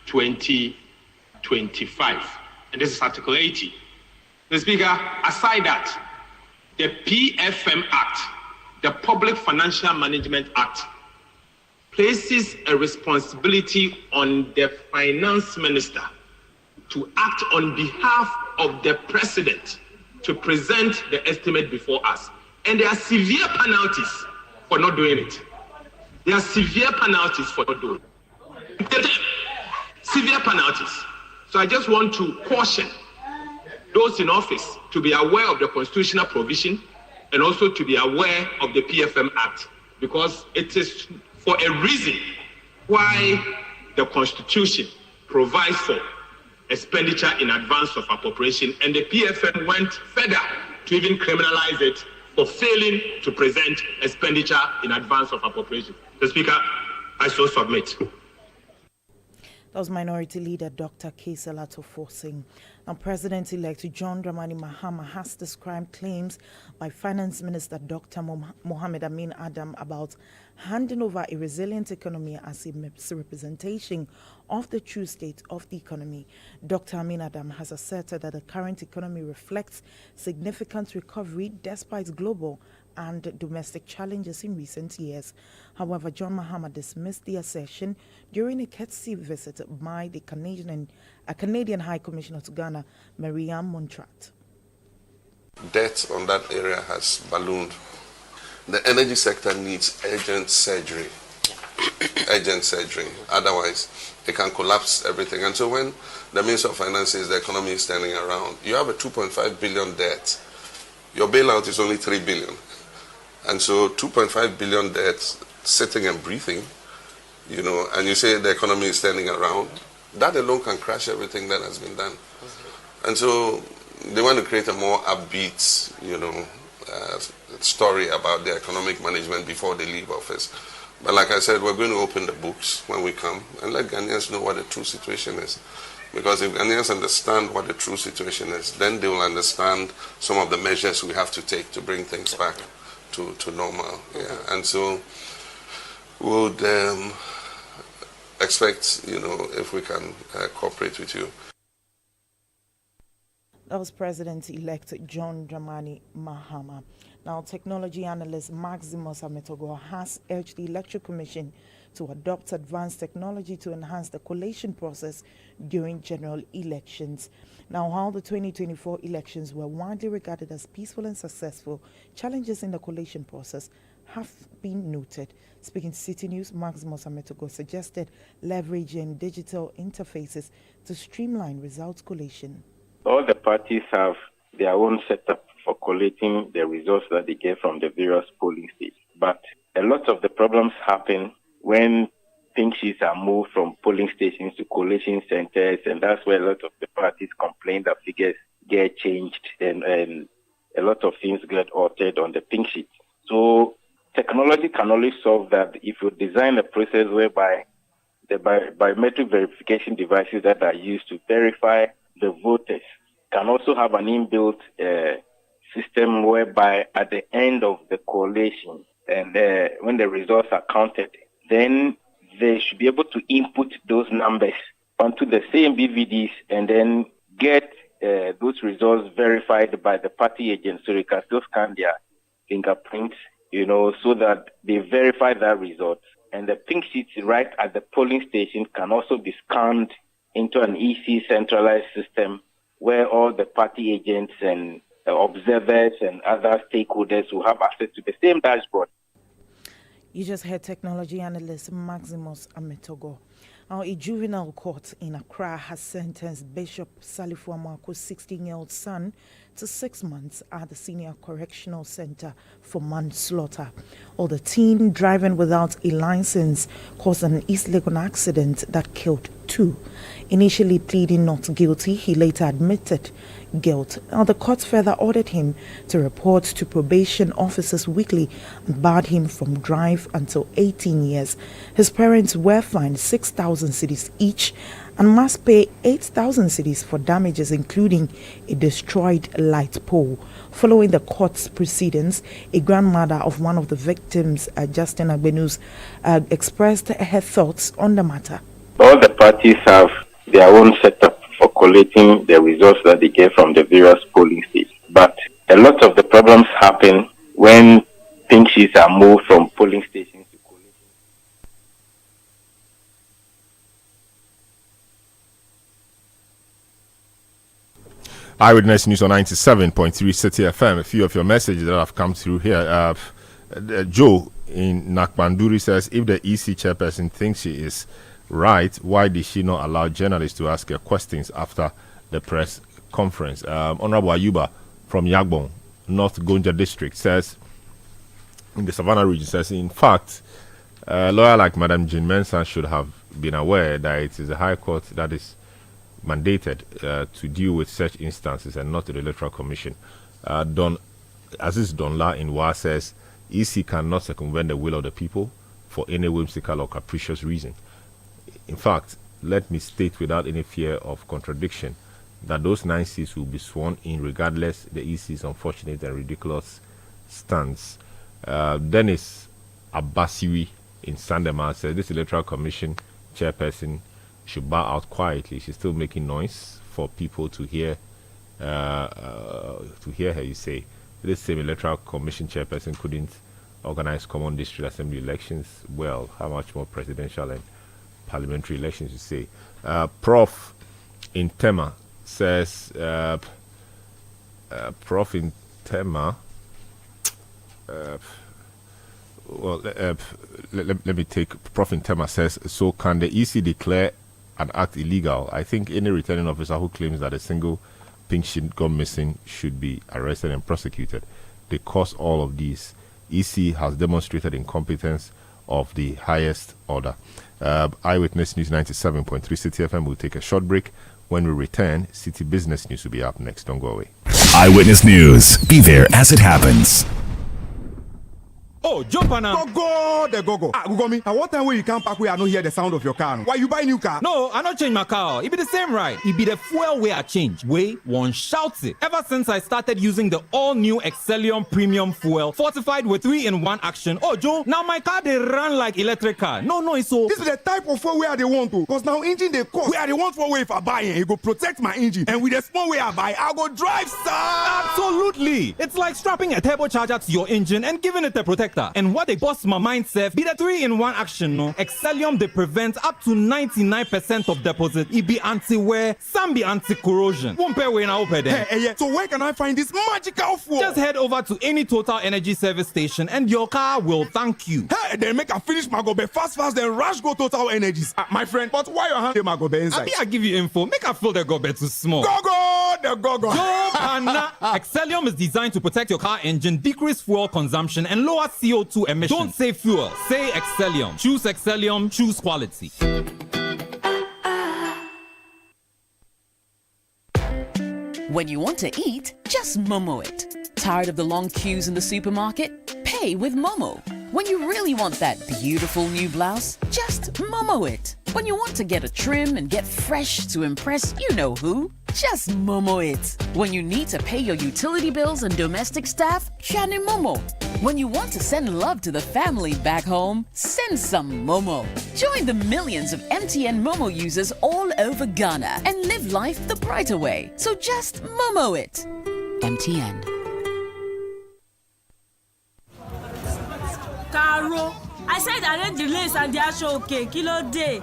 2025. And this is Article 80. Mr. Speaker, aside that, the PFM Act, the Public Financial Management Act, places a responsibility on the Finance Minister to act on behalf of the President to present the estimate before us. And there are severe penalties for not doing it. There are severe penalties for not doing it. Severe penalties. So I just want to caution those in office to be aware of the constitutional provision and also to be aware of the PFM Act, because it is for a reason why the Constitution provides for expenditure in advance of appropriation, and the PFM went further to even criminalize it for failing to present expenditure in advance of appropriation. The Speaker, I so submit. That was Minority Leader Dr. Selorm Adonoo. Now, President-elect John Dramani Mahama has described claims by Finance Minister Dr. Mohammed Amin Adam about handing over a resilient economy as a representation of the true state of the economy. Dr. Amin Adam has asserted that the current economy reflects significant recovery despite global and domestic challenges in recent years. However, John Mahama dismissed the assertion during a courtesy visit by the Canadian High Commissioner to Ghana, Mariam Montrat. Debt on that area has ballooned. The energy sector needs urgent surgery. Urgent surgery. Otherwise, it can collapse everything. And so when the Minister of Finance says the economy is turning around, you have a 2.5 billion debt. Your bailout is only 3 billion. And so 2.5 billion debt sitting and breathing, and you say the economy is turning around, that alone can crash everything that has been done. And so they want to create a more upbeat, story about the economic management before they leave office. But like I said, we're going to open the books when we come and let Ghanaians know what the true situation is. Because if Ghanaians understand what the true situation is, then they will understand some of the measures we have to take to bring things back to normal. Yeah. And so would expect, if we can cooperate with you. That was President-elect John Dramani Mahama. Now, technology analyst Maximus Ametogo has urged the Electoral Commission to adopt advanced technology to enhance the collation process during general elections. Now, while the 2024 elections were widely regarded as peaceful and successful, challenges in the collation process have been noted. Speaking to City News, Maximus Ametogo suggested leveraging digital interfaces to streamline results collation. All the parties have their own setup for collating the results that they get from the various polling states. But a lot of the problems happen when pink sheets are moved from polling stations to collation centers, and that's where a lot of the parties complain that figures get changed and a lot of things get altered on the pink sheet. So technology can only solve that if you design a process whereby the biometric verification devices that are used to verify the voters can also have an inbuilt system whereby at the end of the collation and when the results are counted, then they should be able to input those numbers onto the same BVDs and then get those results verified by the party agents, so they can still scan their fingerprints, so that they verify that result. And the pink sheets right at the polling station can also be scanned into an EC centralized system where all the party agents and observers and other stakeholders will have access to the same dashboard. You just heard technology analyst Maximus Ametogo. Now, a juvenile court in Accra has sentenced Bishop Salifu Amako's 16-year-old son to 6 months at the Senior Correctional Center for manslaughter. The teen, driving without a license, caused an East Legon accident that killed 2. Initially pleading not guilty, he later admitted guilt. Now, the court further ordered him to report to probation officers weekly and barred him from drive until 18 years. His parents were fined 6,000 cedis each and must pay 8,000 cedis for damages, including a destroyed light pole. Following the court's proceedings, a grandmother of one of the victims, Justin Agbenu's, expressed her thoughts on the matter. All the parties have their own setup for collating the results that they get from the various polling states. But a lot of the problems happen when pink sheets are moved from polling stations to collation. Eyewitness News on 97.3 Citi FM. A few of your messages that have come through here. Joe in Nakbanduri says, if the EC chairperson thinks she is right, why did she not allow journalists to ask her questions after the press conference? Honorable Ayuba from Yagbon, North Gonja District, says, in the Savannah region, says, in fact, a lawyer like Madam Jean Mensah should have been aware that it is the High Court that is mandated to deal with such instances and not the Electoral Commission. Aziz Donla in Wa says, EC cannot circumvent the will of the people for any whimsical or capricious reason. In fact, let me state without any fear of contradiction that those 9 seats will be sworn in regardless the EC's unfortunate and ridiculous stance. Dennis Abbasiwi in Sandema said this Electoral Commission chairperson should bow out quietly. She's still making noise for people to hear her, you say. This same Electoral Commission chairperson couldn't organize common district assembly elections. Well, how much more presidential and parliamentary elections, you say. Prof in Tema says, Prof in Tema, let me take Prof in Tema says, so can the EC declare an act illegal? I think any returning officer who claims that a single pink sheet gone missing should be arrested and prosecuted. They cause all of these. EC has demonstrated incompetence of the highest order. Eyewitness News 97.3 Citi FM will take a short break. When we return, City Business News will be up next. Don't go away. Eyewitness News. Be there as it happens. Oh, jump on now. Go, the go. Ah, go me. And what time when you come back, we are not hear the sound of your car. Why you buy new car? No, I not change my car. It be the same ride. It be the fuel way I change. Way one shouts it. Ever since I started using the all-new Selorm Premium Fuel, fortified with 3-in-1 action. Oh, Joe, now my car they run like electric car. No, it's so. This is the type of fuel where they want to. Because now engine they cost. Where they want for way if I buy it, it go protect my engine. And with the small way I buy, I go drive, sir. Absolutely. It's like strapping a turbocharger to your engine and giving it a protector. And what they bust my mind, Seth, be the 3-in-1 action, no? Selorm they prevent up to 99% of deposit. It be anti-wear, some be anti-corrosion. Won't pay when I open them. Hey, so where can I find this magical fuel? Just head over to any Total Energy service station and your car will thank you. Hey, then make a finish my go be fast, then rush go Total Energies. My friend, but why your hand my go be inside? I give you info. Make a feel the go be too small. Go. Selorm is designed to protect your car engine, decrease fuel consumption, and lower CO2 emissions. Don't say fuel, say Selorm. Choose Selorm, choose quality. When you want to eat, just Momo it. Tired of the long queues in the supermarket? Pay with Momo. When you really want that beautiful new blouse, just Momo it. When you want to get a trim and get fresh to impress you know who, just Momo it. When you need to pay your utility bills and domestic staff, Shani Momo. When you want to send love to the family back home, send some Momo. Join the millions of MTN Momo users all over Ghana and live life the brighter way. So just Momo it. MTN. Caro, I said arrange the lace and the actual okay. Kilo day.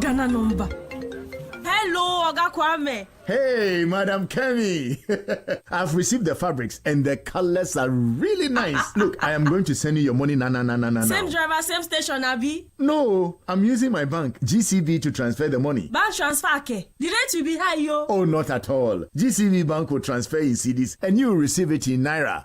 Ghana number. Hello, Oga Kwame. Hey, Madam Kemi. I've received the fabrics and the colors are really nice. Look, I am going to send you your money. Same driver, same station, Abi? No, I'm using my bank, GCB, to transfer the money. Bank transfer, okay. The rate will be high, yo. Oh, not at all. GCB Bank will transfer in cedis and you will receive it in Naira.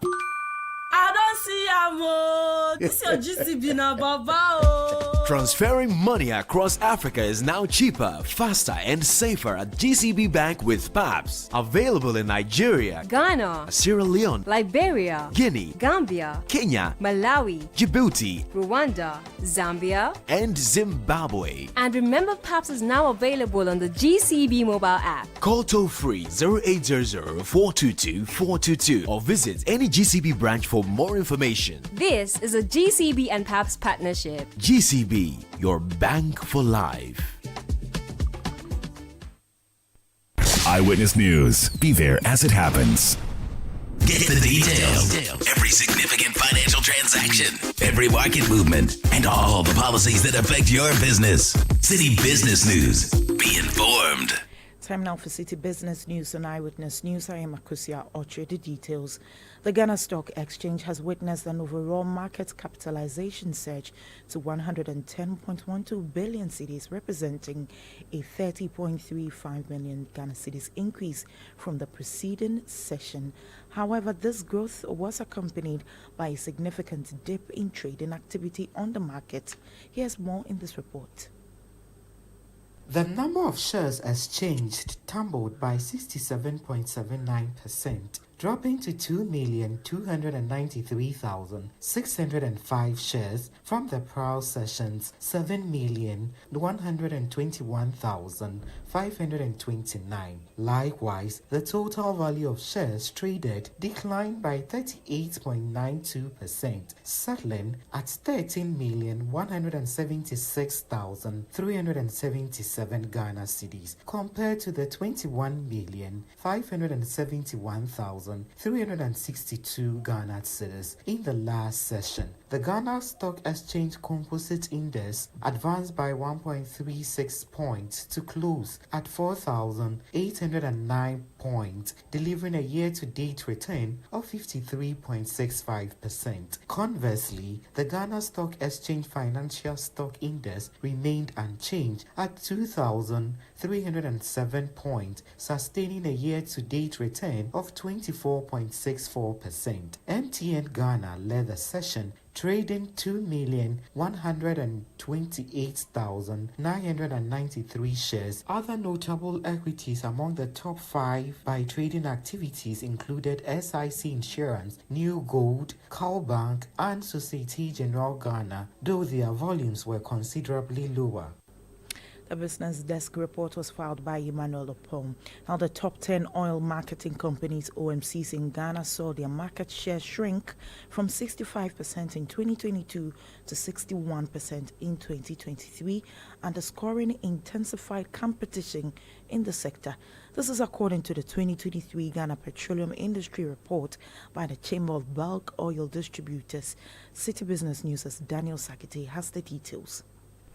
I don't see Amo. This is your GCB now, Baba. Transferring money across Africa is now cheaper, faster, and safer at GCB Bank with PAPS. Available in Nigeria, Ghana, Sierra Leone, Liberia, Guinea, Gambia, Kenya, Malawi, Djibouti, Rwanda, Zambia, and Zimbabwe. And remember, PAPS is now available on the GCB mobile app. Call toll-free 0800-422-422 or visit any GCB branch for more information. This is a GCB and PAPS partnership. GCB, your bank for life. Eyewitness News. Be there as it happens. Get the details. Every significant financial transaction, every market movement, and all the policies that affect your business. City Business News. Be informed. Time now for City Business News on Eyewitness News. I am Akusia Oche. The details. The Ghana Stock Exchange has witnessed an overall market capitalization surge to 110.12 billion cedis, representing a 30.35 million Ghana cedis increase from the preceding session. However, this growth was accompanied by a significant dip in trading activity on the market. Here's more in this report. The number of shares exchanged tumbled by 67.79%, dropping to 2,293,605 shares from the prior session's 7,121,529. Likewise, the total value of shares traded declined by 38.92%, settling at 13,176,377 Ghana cedis, compared to the 21,571,362 Ghana cedis in the last session. The Ghana Stock Exchange Composite Index advanced by 1.36 points to close at 4,809 points, delivering a year-to-date return of 53.65%. Conversely, the Ghana Stock Exchange Financial Stock Index remained unchanged at 2,307 points, sustaining a year-to-date return of 24.64%. MTN Ghana led the session, trading 2,128,993 shares. Other notable equities among the top 5 by trading activities included SIC Insurance, New Gold, Cowbank, and Societe Generale Ghana, though their volumes were considerably lower. The business desk report was filed by Emmanuel Opon. Now, the top 10 oil marketing companies, OMCs in Ghana, saw their market share shrink from 65% in 2022 to 61% in 2023, underscoring intensified competition in the sector. This is according to the 2023 Ghana Petroleum Industry Report by the Chamber of Bulk Oil Distributors. City Business News' Daniel Sakite has the details.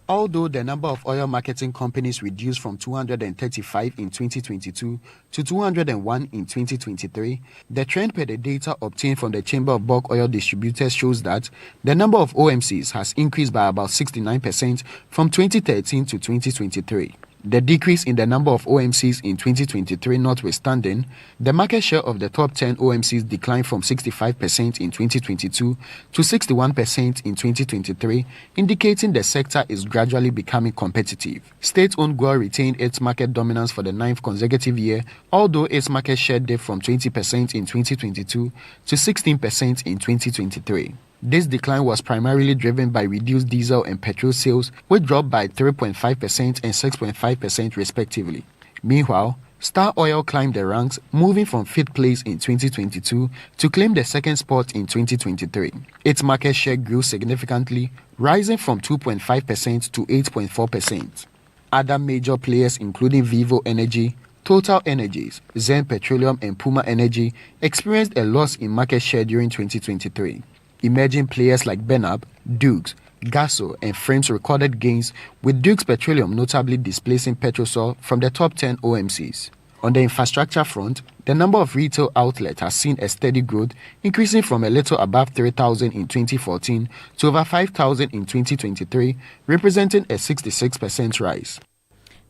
Although the number of oil marketing companies reduced from 235 in 2022 to 201 in 2023, the trend per the data obtained from the Chamber of Bulk Oil Distributors shows that the number of OMCs has increased by about 69% from 2013 to 2023. The decrease in the number of OMCs in 2023 notwithstanding, the market share of the top 10 OMCs declined from 65% in 2022 to 61% in 2023, indicating the sector is gradually becoming competitive. State-owned GOIL retained its market dominance for the 9th consecutive year, although its market share dipped from 20% in 2022 to 16% in 2023. This decline was primarily driven by reduced diesel and petrol sales, which dropped by 3.5% and 6.5% respectively. Meanwhile, Star Oil climbed the ranks, moving from 5th place in 2022 to claim the second spot in 2023. Its market share grew significantly, rising from 2.5% to 8.4%. Other major players including Vivo Energy, Total Energies, Zen Petroleum and Puma Energy experienced a loss in market share during 2023. Emerging players like Benab, Dukes, Gaso, and Frames recorded gains, with Dukes Petroleum notably displacing Petrosol from the top 10 OMCs. On the infrastructure front, the number of retail outlets has seen a steady growth, increasing from a little above 3,000 in 2014 to over 5,000 in 2023, representing a 66% rise.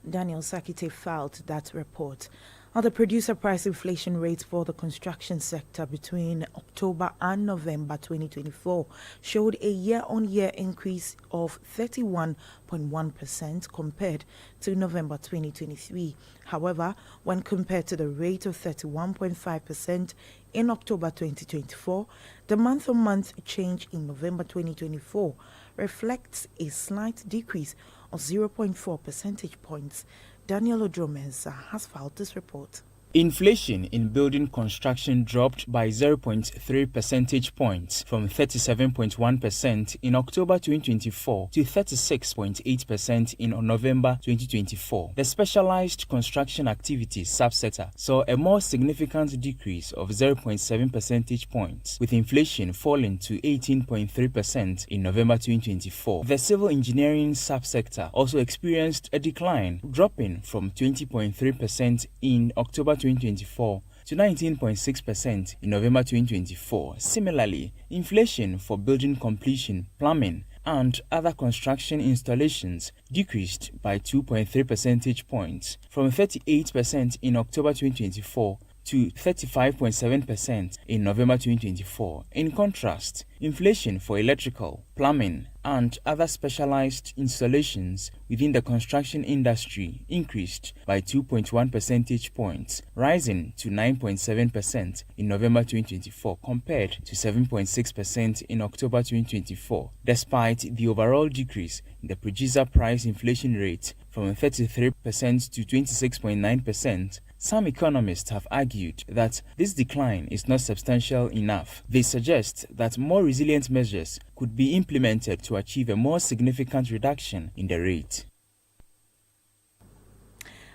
Daniel Sakite filed that report. Now, the producer price inflation rate for the construction sector between October and November 2024 showed a year-on-year increase of 31.1% compared to November 2023. However, when compared to the rate of 31.5% in October 2024, the month-on-month change in November 2024 reflects a slight decrease of 0.4 percentage points. Daniel Odromensa has filed this report. Inflation in building construction dropped by 0.3 percentage points from 37.1% in October 2024 to 36.8% in November 2024. The specialized construction activities subsector saw a more significant decrease of 0.7 percentage points, with inflation falling to 18.3% in November 2024. The civil engineering subsector also experienced a decline, dropping from 20.3% in October 2024 to 19.6% in November 2024. Similarly, inflation for building completion, plumbing, and other construction installations decreased by 2.3 percentage points from 38% in October 2024 to 35.7% in November 2024. In contrast, inflation for electrical, plumbing, and other specialized installations within the construction industry increased by 2.1 percentage points, rising to 9.7% in November 2024 compared to 7.6% in October 2024. Despite the overall decrease in the producer price inflation rate from 33% to 26.9%, some economists have argued that this decline is not substantial enough. They suggest that more resilient measures could be implemented to achieve a more significant reduction in the rate.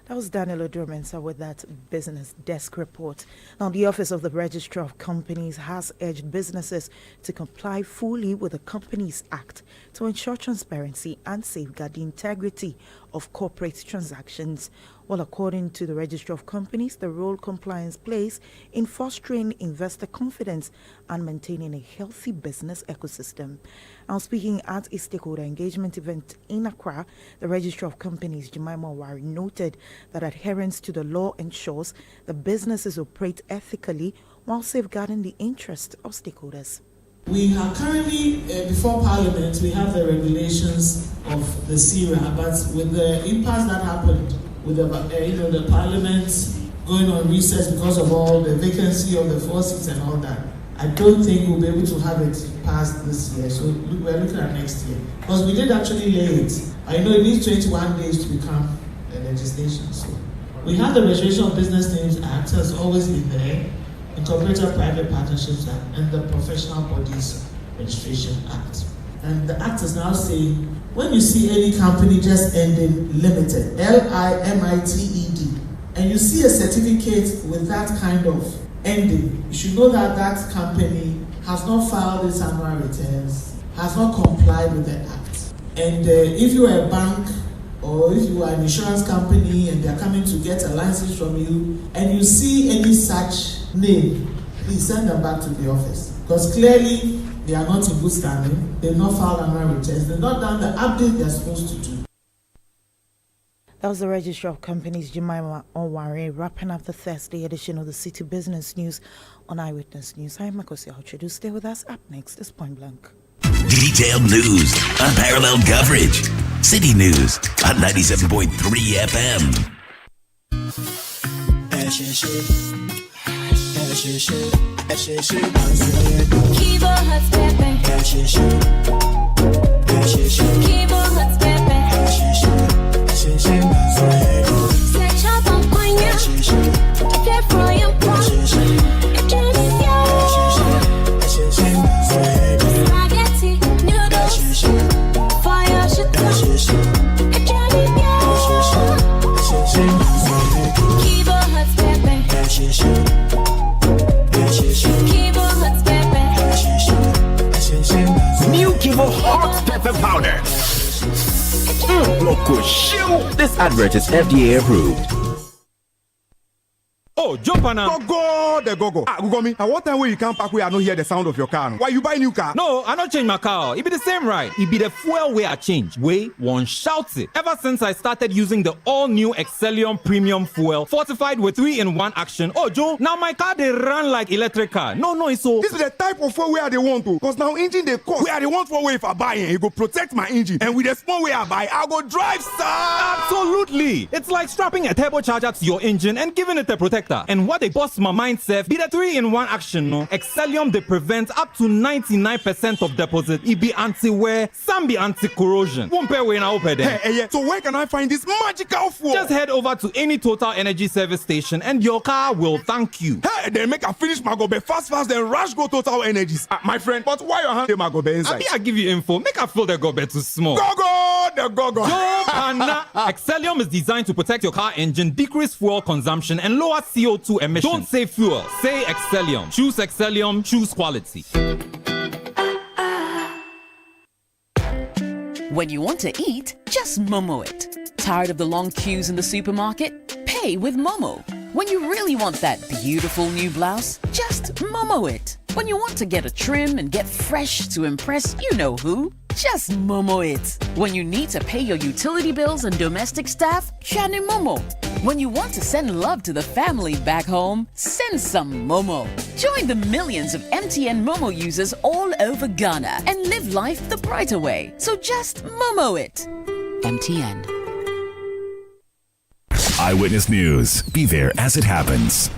That was Daniel Odromensa with that business desk report. Now, the Office of the Registrar of Companies has urged businesses to comply fully with the Companies Act to ensure transparency and safeguard the integrity of corporate transactions. Well, according to the Registrar of Companies, the role compliance plays in fostering investor confidence and maintaining a healthy business ecosystem. Now, speaking at a stakeholder engagement event in Accra, the Registrar of Companies, Jemima Wari, noted that adherence to the law ensures the businesses operate ethically while safeguarding the interest of stakeholders. We are currently, before Parliament, we have the regulations of the SERA, but with the impasse that happened, with the Parliament going on recess because of all the vacancy of the 4 seats and all that, I don't think we'll be able to have it passed this year. So we're looking at next year. Because we did actually lay it. I know it needs 21 days to become a legislation. So we have the Registration of Business Names Act, has always been there, Incorporated Private Partnerships Act, and the Professional Bodies Registration Act. And the Act is now saying, when you see any company just ending limited, Limited, and you see a certificate with that kind of ending, you should know that that company has not filed its annual returns, has not complied with the Act. And if you are a bank or if you are an insurance company and they are coming to get a license from you, and you see any such name, please send them back to the office. Because clearly, they are not in good standing, they've not filed annual returns, they've not done the update they're supposed to do. That was the Registrar of Companies, Jemima Onware, wrapping up the Thursday edition of the City Business News on Eyewitness News. I'm Makosi Alchedu. Stay with us. Up next is Point Blank. Detailed news, unparalleled coverage. City News on 97.3 FM. Kibo Huts Pepe. Kibo Huts Pepe. Set up on Konya. Get for your pot. Spaghetti, noodles, fire shit. Kibo Huts Pepe. Kibo Huts Pepe. New Kibo Hot Pepper Powder. Loco show. This advert is FDA approved. Oh, jump on now. Go, go. Go me. At what time will you come back where I don't hear the sound of your car? Why you buy new car? No, I don't change my car. It be the same ride. It be the fuel way I change. Way one shouts it. Ever since I started using the all-new Selorm premium fuel, fortified with 3-in-1 action. Oh, Joe, now my car they run like electric car. No, it's so. This is the type of fuel where they want to. Because now engine they cost. Where they want for way if I buy it, it go protect my engine. And with the small way I buy, I go drive, sir. Absolutely. It's like strapping a turbocharger to your engine and giving it a protector. And what they bust my mind, Seth, be the 3-in-1 action, no? Selorm they prevent up to 99% of deposit. It be anti-wear, some be anti-corrosion. Won't pay when I open them. Hey, so where can I find this magical fuel? Just head over to any Total Energy service station and your car will thank you. Hey, then make a finish my gobe fast, then rush go Total Energies. My friend, but why your hand my gobe inside? I give you info. Make a fill the gobe too small. Go. Selorm is designed to protect your car engine, decrease fuel consumption, and lower CO2 emissions. Don't say fuel, say Selorm. Choose Selorm, choose quality. When you want to eat, just Momo it. Tired of the long queues in the supermarket? Pay with Momo. When you really want that beautiful new blouse, just Momo it. When you want to get a trim and get fresh to impress you know who, just Momo it. When you need to pay your utility bills and domestic staff, Shani Momo. When you want to send love to the family back home, send some Momo. Join the millions of MTN Momo users all over Ghana and live life the brighter way. So just Momo it. MTN. Eyewitness News. Be there as it happens.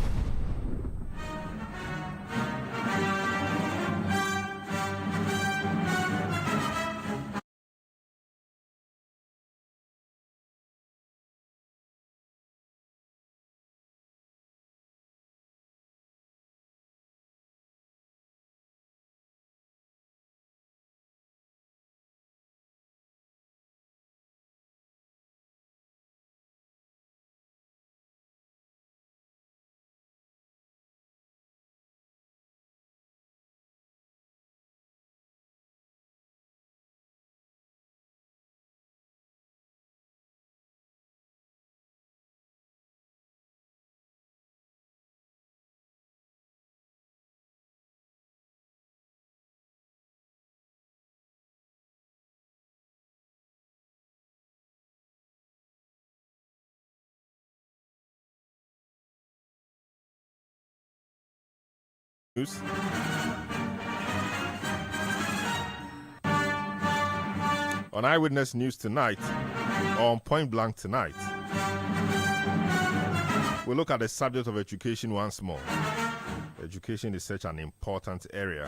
News. On Eyewitness News tonight, on Point Blank tonight, we'll look at the subject of education once more. Education is such an important area.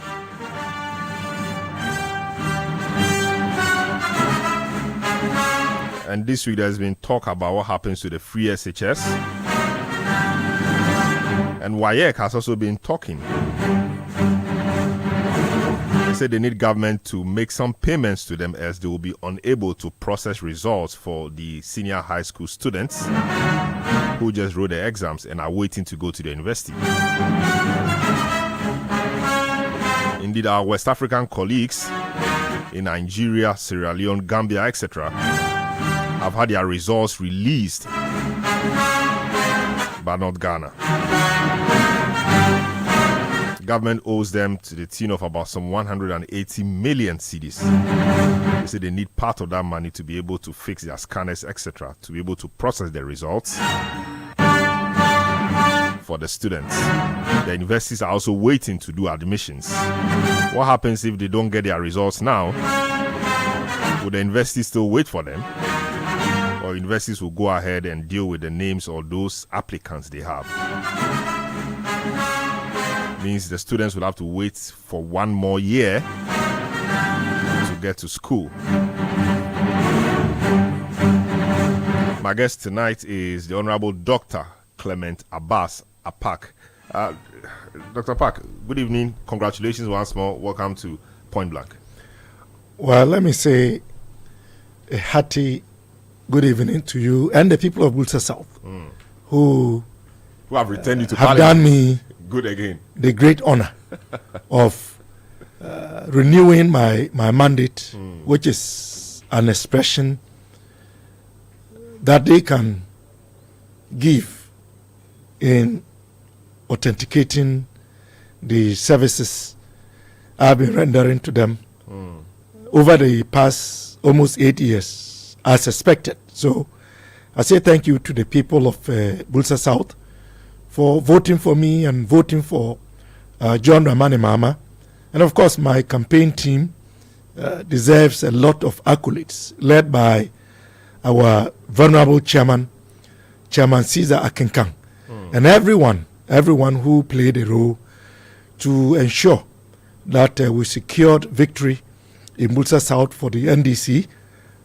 And this week there's been talk about what happens to the free SHS. And WAEC has also been talking. They say they need government to make some payments to them as they will be unable to process results for the senior high school students who just wrote their exams and are waiting to go to the university. Indeed, our West African colleagues in Nigeria, Sierra Leone, Gambia, etc. have had their results released, but not Ghana. Government owes them to the tune of about some 180 million cedis. They say they need part of that money to be able to fix their scanners, etc., to be able to process their results for the students. The universities are also waiting to do admissions. What happens if they don't get their results now? Will the universities still wait for them? Or universities will go ahead and deal with the names of those applicants they have? Means the students will have to wait for one more year to get to school. My guest tonight is the Honorable Dr. Clement Abbas Apak. Dr. Apak, good evening. Congratulations once more. Welcome to Point Blank. Well, let me say a hearty good evening to you and the people of Bulsa South who have returned you to have Parliament. done me Good again. the great honor of renewing my mandate, which is an expression that they can give in authenticating the services I've been rendering to them over the past almost 8 years, as expected. So I say thank you to the people of Bulsa South for voting for me and voting for John Dramani Mahama. And of course, my campaign team deserves a lot of accolades, led by our venerable chairman, Chairman Caesar Akenkang, and everyone who played a role to ensure that we secured victory in Bulsa South for the NDC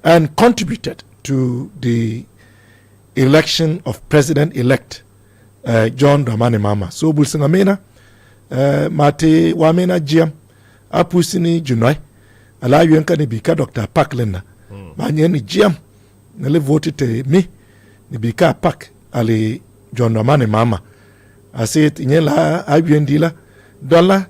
and contributed to the election of President-elect John Dramani Mahama. So Bulsingamena, Mate Wamena Jiam, Apusini Junoi, Alayuenka Nibika Dr. Paklenda, Manyeni Jiam, Nele voted me, Nibika Pak, Ali John Dramani Mahama. I said, Inyela, Ayuendila, Dollar,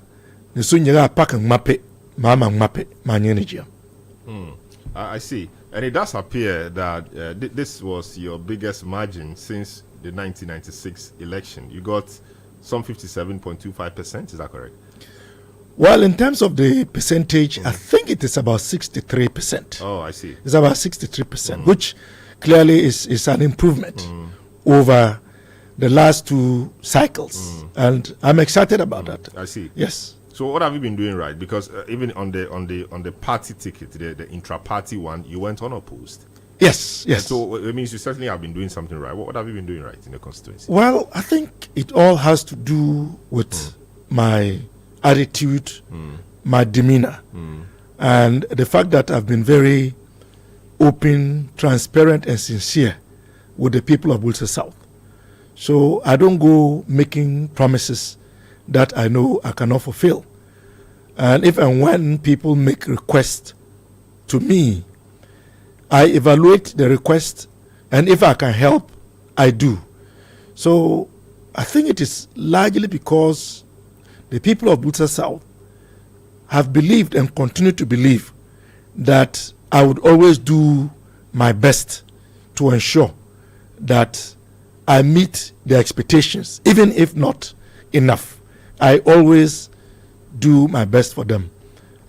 Nisunya Pak and Mape, Mama Mape, Manyeni Jiam. I see. And it does appear that this was your biggest margin since the 1996 election. You got some 57.25%, is that correct? Well, in terms of the percentage, I think it is about 63%. Oh, I see. It's about 63%, which clearly is an improvement over the last two cycles. And I'm excited about that. I see. Yes. So what have you been doing right? Because even on the party ticket, the intra-party one, you went unopposed. Yes. And so it means you certainly have been doing something right. What have you been doing right in the constituency? Well, I think it all has to do with my attitude, my demeanor, and the fact that I've been very open, transparent, and sincere with the people of Bulsa South. So I don't go making promises that I know I cannot fulfill. And if and when people make requests to me, I evaluate the request, and if I can help, I do. So I think it is largely because the people of Bulsa South have believed and continue to believe that I would always do my best to ensure that I meet their expectations, even if not enough. I always do my best for them.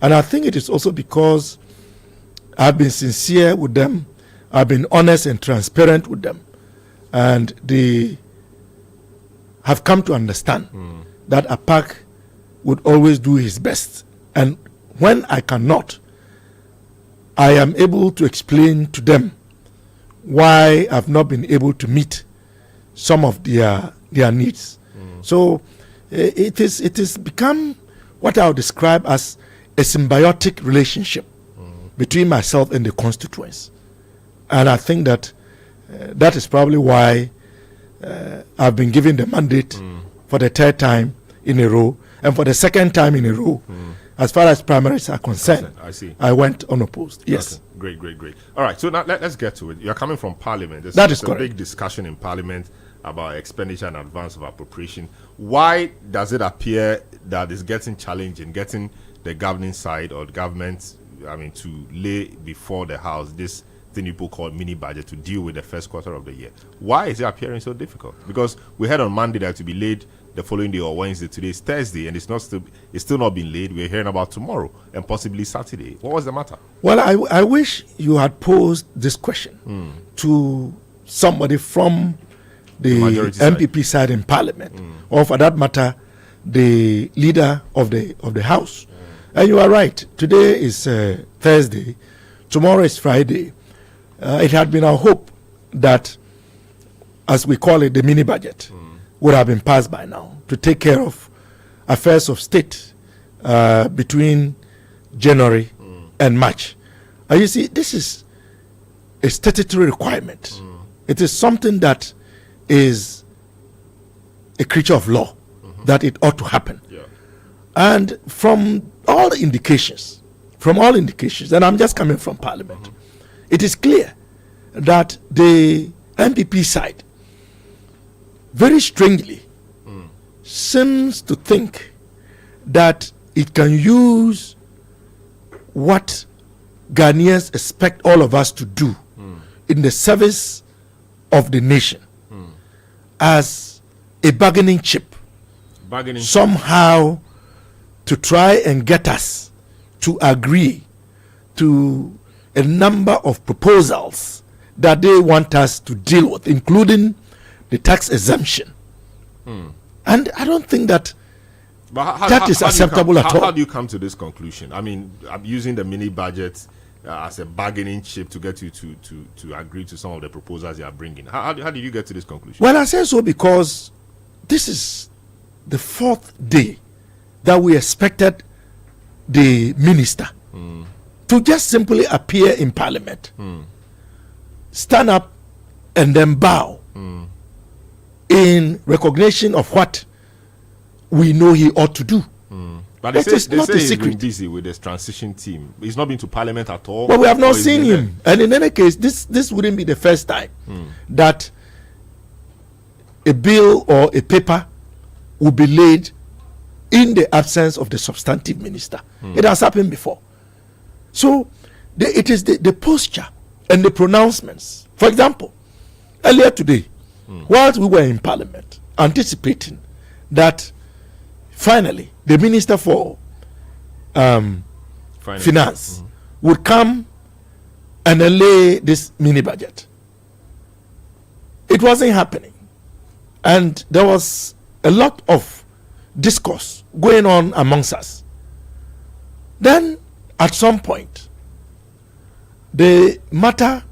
And I think it is also because I've been sincere with them, I've been honest and transparent with them, and they have come to understand that APAC would always do his best. And when I cannot, I am able to explain to them why I've not been able to meet some of their needs. So it is become what I would describe as a symbiotic relationship between myself and the constituents. And I think that that is probably why I've been given the mandate for the third time in a row, and for the second time in a row. As far as primaries are concerned, I went unopposed. Yes. Okay. Great. All right, so now let's get to it. You're coming from Parliament. There's a big discussion in Parliament about expenditure and advance of appropriation. Why does it appear that it's getting challenging, getting the governing side or the government, to lay before the House this thing people call mini budget to deal with the first quarter of the year? Why is it appearing so difficult? Because we heard on Monday that to be laid the following day or Wednesday. Today is Thursday, and it's still not been laid. We're hearing about tomorrow and possibly Saturday. What was the matter? Well, I wish you had posed this question to somebody from the MPP side in Parliament, or for that matter, the leader of the House. And you are right. Today is Thursday. Tomorrow is Friday. It had been our hope that, as we call it, the mini budget would have been passed by now to take care of affairs of state between January and March. You see, this is a statutory requirement. It is something that is a creature of law, that it ought to happen. And from all indications, and I'm just coming from Parliament, it is clear that the MPP side very strangely seems to think that it can use what Ghanaians expect all of us to do in the service of the nation as a bargaining chip, somehow to try and get us to agree to a number of proposals that they want us to deal with, including the tax exemption. And I don't think that that is acceptable at all. How do you come to this conclusion? I'm using the mini budget as a bargaining chip to get you to agree to some of the proposals you are bringing. How did you get to this conclusion? Well, I say so because this is the fourth day that we expected the minister to just simply appear in Parliament, stand up, and then bow in recognition of what we know he ought to do. But they say he's been busy with his transition team. He's not been to Parliament at all. Well, we have not seen him. And in any case, this wouldn't be the first time that a bill or a paper will be laid in the absence of the substantive minister. It has happened before. So it is the posture and the pronouncements. For example, earlier today, whilst we were in Parliament anticipating that finally the Minister for Finance would come and lay this mini budget, it wasn't happening. And there was a lot of discourse going on amongst us. Then at some point, the matter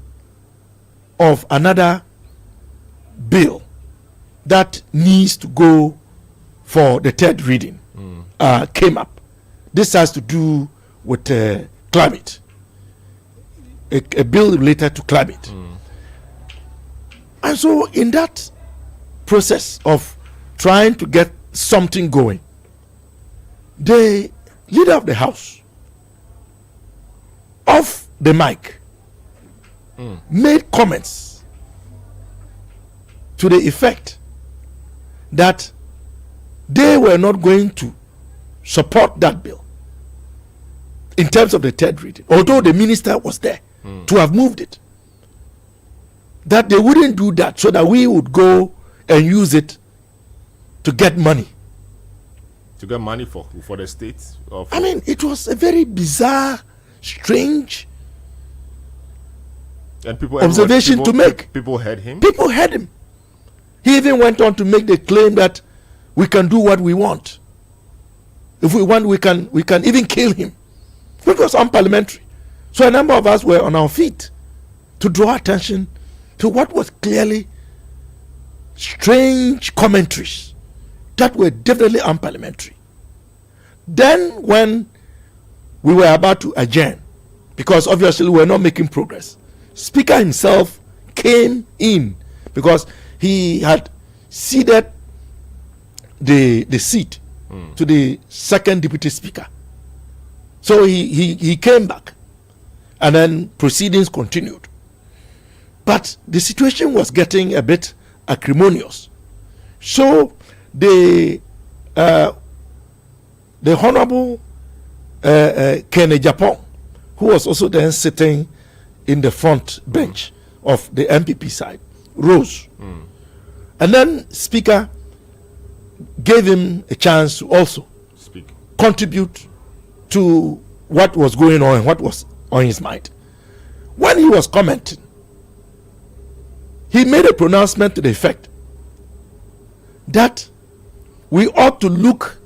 of another bill that needs to go for the third reading came up. This has to do with climate, a bill related to climate. And so in that process of trying to get something going, the leader of the House, off the mic, made comments to the effect that they were not going to support that bill in terms of the third reading, although the minister was there to have moved it. That they wouldn't do that so that we would go and use it to get money. To get money for the state? It was a very bizarre, strange observation to make. People heard him? People heard him. He even went on to make the claim that we can do what we want. If we want, we can even kill him. It was unparliamentary. So a number of us were on our feet to draw attention to what was clearly strange commentaries that were definitely unparliamentary. Then when we were about to adjourn, because obviously we were not making progress, Speaker himself came in because he had ceded the seat to the second deputy speaker. So he came back, and then proceedings continued. But the situation was getting a bit acrimonious. So the Honorable Kene Japan, who was also then sitting in the front bench of the MPP side, rose. And then Speaker gave him a chance to also contribute to what was going on and what was on his mind. When he was commenting, he made a pronouncement to the effect that we ought to look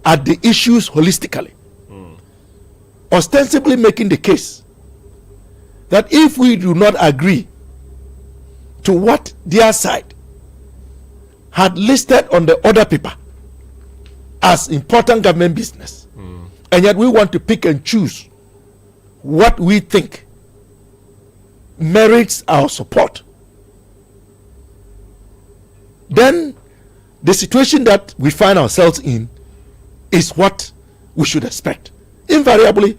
at the issues holistically, ostensibly making the case that if we do not agree to what their side had listed on the order paper as important government business, and yet we want to pick and choose what we think merits our support, then the situation that we find ourselves in is what we should expect. Invariably,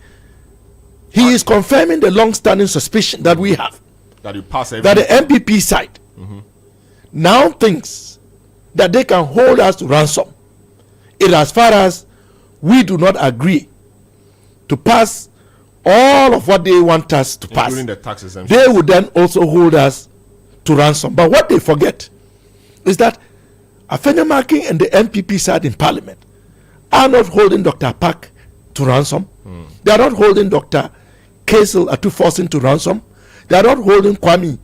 he is confirming the long-standing suspicion that we have that the MPP side now thinks that they can hold us to ransom in as far as we do not agree to pass all of what they want us to pass. The tax exemption. They would then also hold us to ransom. But what they forget is that Afenimaki and the MPP side in Parliament are not holding Dr. Park to ransom. They are not holding Dr. Kaisel Atuforsin to ransom. They are not holding Kwame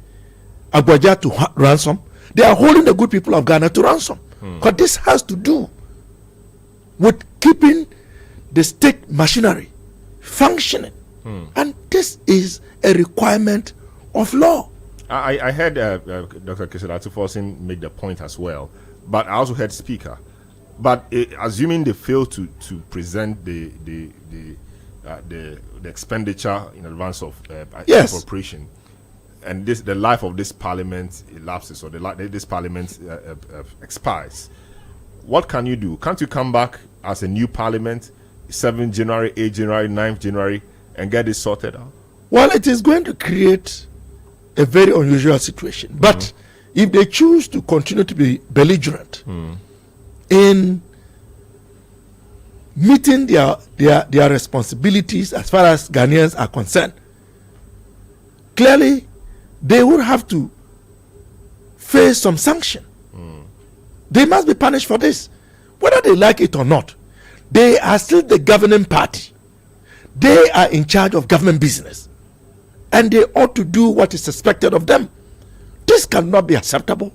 Agbaja to ransom. They are holding the good people of Ghana to ransom. Because this has to do with keeping the state machinery functioning. And this is a requirement of law. I heard Dr. Kaisel Atuforsin make the point as well, but I also heard Speaker. But assuming they fail to present the expenditure in advance of appropriation, and the life of this parliament elapses, or this parliament expires, what can you do? Can't you come back as a new parliament, 7th January, 8th January, 9th January, and get this sorted out? Well, it is going to create a very unusual situation. But if they choose to continue to be belligerent in meeting their responsibilities as far as Ghanaians are concerned, clearly they would have to face some sanction. They must be punished for this, whether they like it or not. They are still the governing party. They are in charge of government business, and they ought to do what is expected of them. This cannot be acceptable.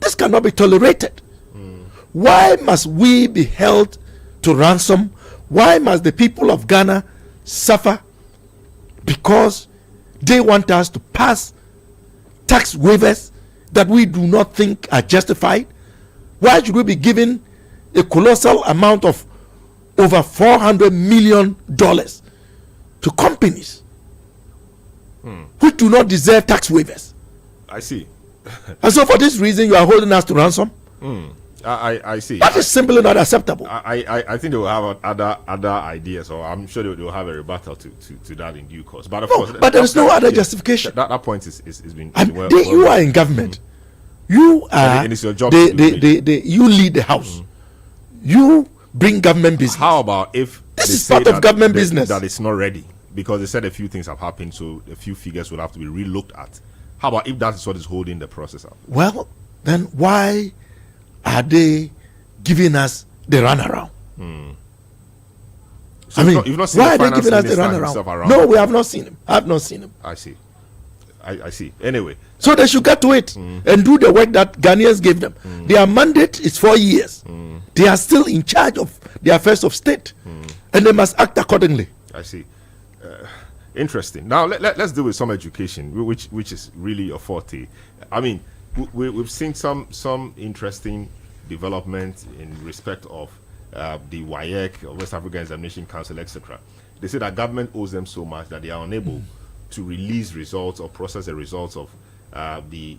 This cannot be tolerated. Why must we be held to ransom? Why must the people of Ghana suffer because they want us to pass tax waivers that we do not think are justified? Why should we be given a colossal amount of over $400 million to companies which do not deserve tax waivers? I see. And so for this reason, you are holding us to ransom? I see. That is simply not acceptable. I think they will have other ideas, or I'm sure they will have a rebuttal to that in due course. But of course, but there is no other justification. That point is been well. You are in government. You are. And it's your job. You lead the house. You bring government business. How about if this is part of government business that it's not ready, because they said a few things have happened, so a few figures will have to be re-looked at. How about if that is what is holding the process up? Well, then why are they giving us the runaround? So why are they giving us the runaround? No, we have not seen him. I have not seen him. I see. I see. Anyway. So they should get to it and do the work that Ghanaians gave them. Their mandate is 4 years. They are still in charge of the affairs of state. And they must act accordingly. I see. Interesting. Now let's deal with some education, which is really a forte. I mean, we've seen some interesting development in respect of the WAEC, West African Examination Council, etc. They say that government owes them so much that they are unable to release results or process the results of the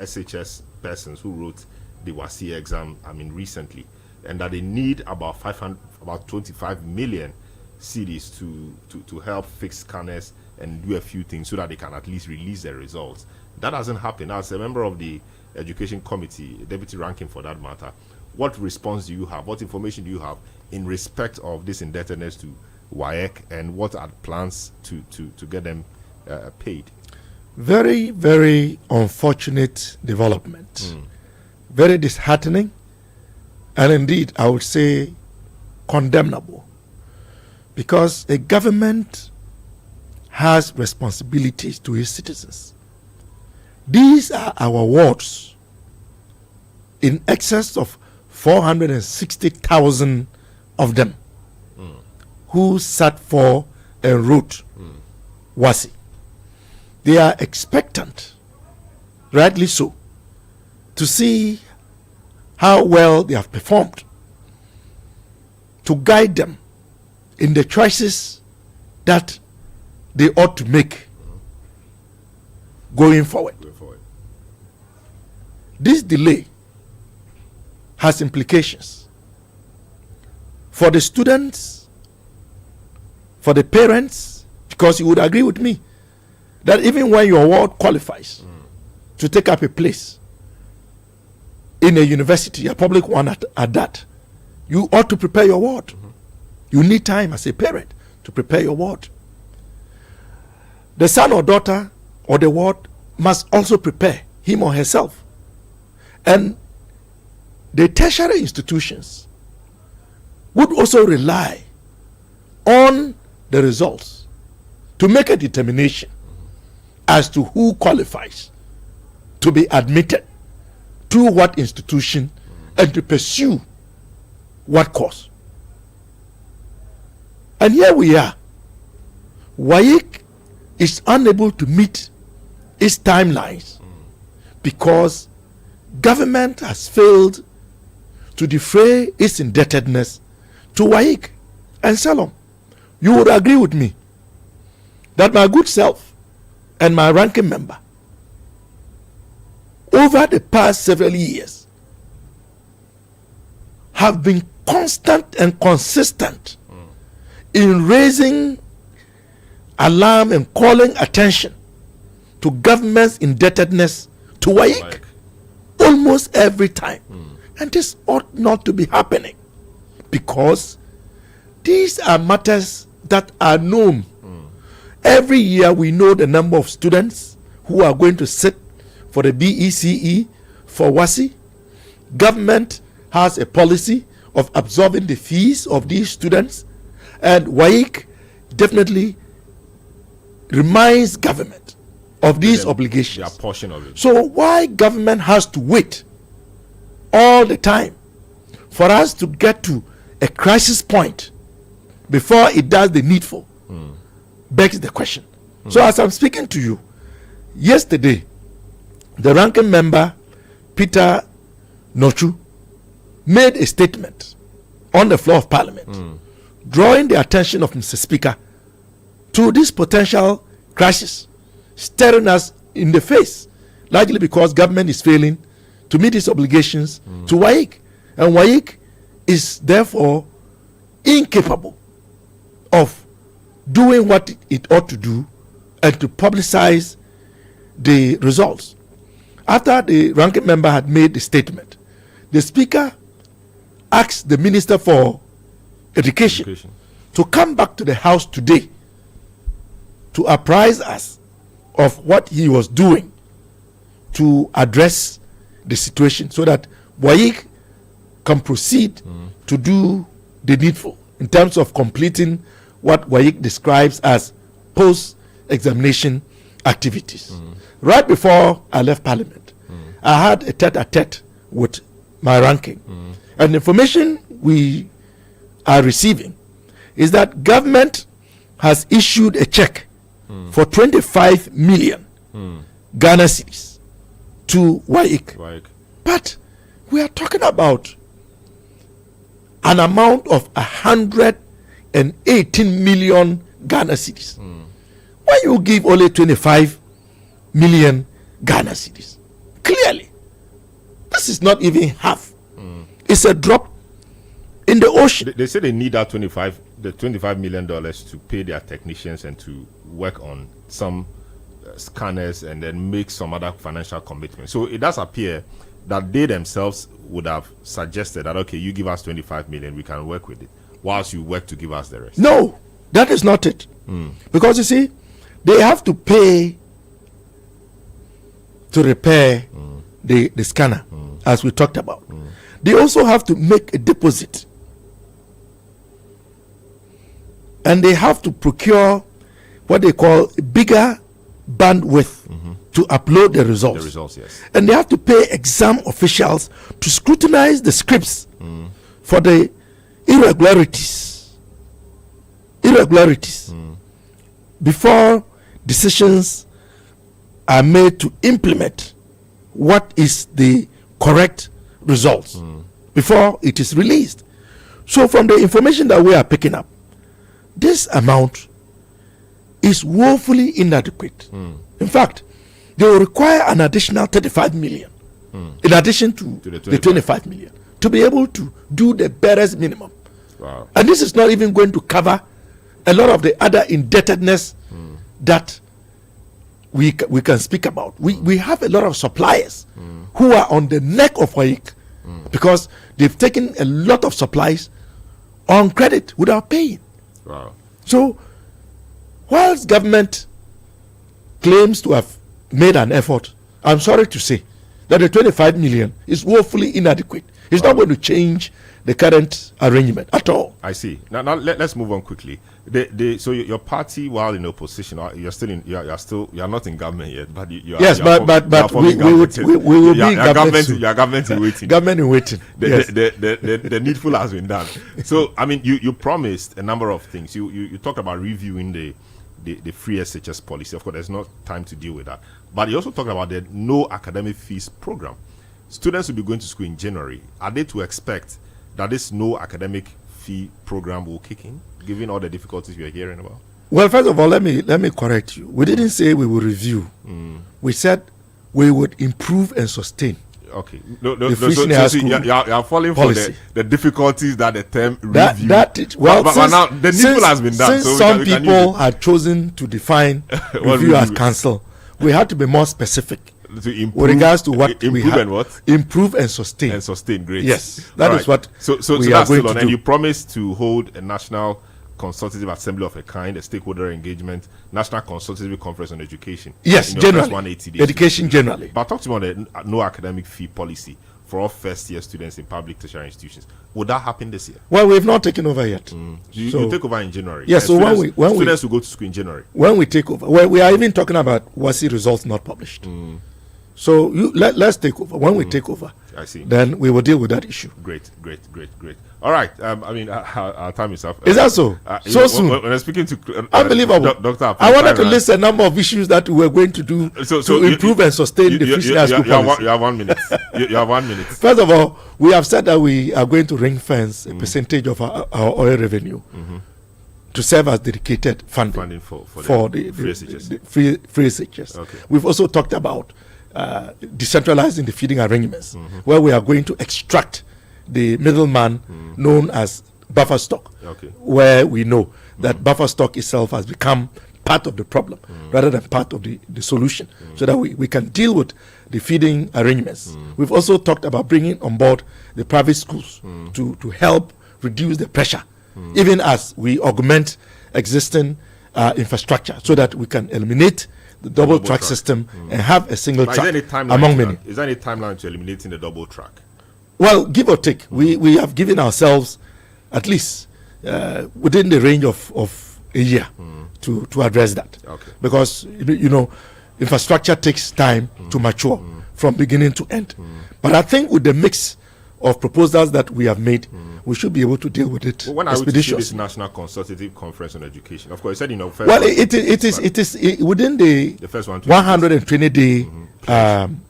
SHS persons who wrote the WASI exam. I mean, recently, and that they need about 25 million cedis to help fix scanners and do a few things so that they can at least release their results. That hasn't happened. As a member of the Education Committee, deputy ranking for that matter, what response do you have? What information do you have in respect of this indebtedness to WAEC, and what are plans to get them paid? Very, very unfortunate development. Very disheartening, and indeed, I would say condemnable, because a government has responsibilities to its citizens. These are our wards, in excess of 460,000 of them, who sat for and wrote WASI. They are expectant, rightly so, to see how well they have performed, to guide them in the choices that they ought to make going forward. This delay has implications for the students, for the parents, because you would agree with me that even when your ward qualifies to take up a place in a university, a public one at that, you ought to prepare your ward. You need time as a parent to prepare your ward. The son or daughter or the ward must also prepare him or herself. And the tertiary institutions would also rely on the results to make a determination as to who qualifies to be admitted to what institution and to pursue what course. And here we are. WAEC is unable to meet its timelines because government has failed to defray its indebtedness to WAEC and Selorm. You would agree with me that my good self and my ranking member, over the past several years, have been constant and consistent in raising alarm and calling attention to government's indebtedness to WAEC almost every time. And this ought not to be happening, because these are matters that are known. Every year we know the number of students who are going to sit for the BECE, for WASI. Government has a policy of absorbing the fees of these students, and WAEC definitely reminds government of these obligations. Their portion of it. So why government has to wait all the time for us to get to a crisis point before it does the needful begs the question. So as I'm speaking to you, yesterday the ranking member Peter Nochu made a statement on the floor of Parliament, drawing the attention of Mr. Speaker to this potential crisis staring us in the face, largely because government is failing to meet its obligations to WAEC, and WAEC is therefore incapable of doing what it ought to do and to publicize the results. After the ranking member had made the statement, the Speaker asked the Minister for Education to come back to the House today to apprise us of what he was doing to address the situation, so that WAEC can proceed to do the needful in terms of completing what WAEC describes as post-examination activities. Right before I left Parliament, I had a tete-a-tete with my ranking. And the information we are receiving is that government has issued a check for 25 million Ghana cedis to WAEC. But we are talking about an amount of 118 million Ghana cedis. Why you give only 25 million Ghana cedis? Clearly, this is not even half. It's a drop in the ocean. They say they need that $25 million to pay their technicians and to work on some scanners and then make some other financial commitments. So it does appear that they themselves would have suggested that, okay, you give us 25 million, we can work with it, whilst you work to give us the rest. No, that is not it. Because you see, they have to pay to repair the scanner, as we talked about. They also have to make a deposit. And they have to procure what they call a bigger bandwidth to upload the results. The results, yes. And they have to pay exam officials to scrutinize the scripts for the irregularities before decisions are made to implement what is the correct results before it is released. So from the information that we are picking up, this amount is woefully inadequate. In fact, they will require an additional 35 million in addition to the 25 million to be able to do the barest minimum. Wow. And this is not even going to cover a lot of the other indebtedness that we can speak about. We have a lot of suppliers who are on the neck of WAEC because they've taken a lot of supplies on credit without paying. Wow. So, whilst government claims to have made an effort, I'm sorry to say that the 25 million is woefully inadequate. It's not going to change the current arrangement at all. I see. Now let's move on quickly. So your party, while in opposition, you're not in government yet, but you are. Yes, but we will be in government. Your government in waiting. Government in waiting. The needful has been done. So I mean, you promised a number of things. You talked about reviewing the free SHS policy. Of course, there's not time to deal with that. But you also talked about the no academic fees program. Students will be going to school in January. Are they to expect that this no academic fee program will kick in, given all the difficulties we are hearing about? Well, first of all, let me correct you. We didn't say we will review. We said we would improve and sustain. Okay. No. So you are falling policy. For the difficulties that the term review. But now the needful has been done. Since some people had chosen to define review as cancel, we had to be more specific. To improve, with regards to what we have, and what? Improve and sustain. And sustain, great. Yes, that is what so we are going still on. to And do. you promised to hold a national consultative assembly of a kind, a stakeholder engagement, national consultative conference on education. Yes, generally, 180 days education generally. But talk to me on the no academic fee policy for all first-year students in public tertiary institutions. Would that happen this year? Well, we've not taken over yet. You take over in January. Yes, so students will go to school in January. When we take over, well, we are even talking about WASI results not published. So let's take over. When we take over, I see. Then we will deal with that issue. Great. All right. I mean, our time is up. Is that so? So soon? When I'm speaking to unbelievable, Doctor, I wanted to list a number of issues that we were going to do to improve and sustain the fishery school policy. You have 1 minute. You have 1 minute. First of all, we have said that we are going to ring fence a percentage of our oil revenue to serve as dedicated funding for the free SHS. Okay. We've also talked about decentralizing the feeding arrangements, where we are going to extract the middleman known as buffer stock, where we know that buffer stock itself has become part of the problem rather than part of the solution, so that we can deal with the feeding arrangements. We've also talked about bringing on board the private schools to help reduce the pressure, even as we augment existing infrastructure, so that we can eliminate the double track system and have a single track among many. Is there any timeline to eliminating the double track? Well, give or take, we have given ourselves at least within the range of a year to address that. Because infrastructure takes time to mature from beginning to end. But I think with the mix of proposals that we have made, we should be able to deal with it when are we to see this expeditiously. National Consultative Conference on Education? Of course, you said, you know, first Well, it is within the first 120 day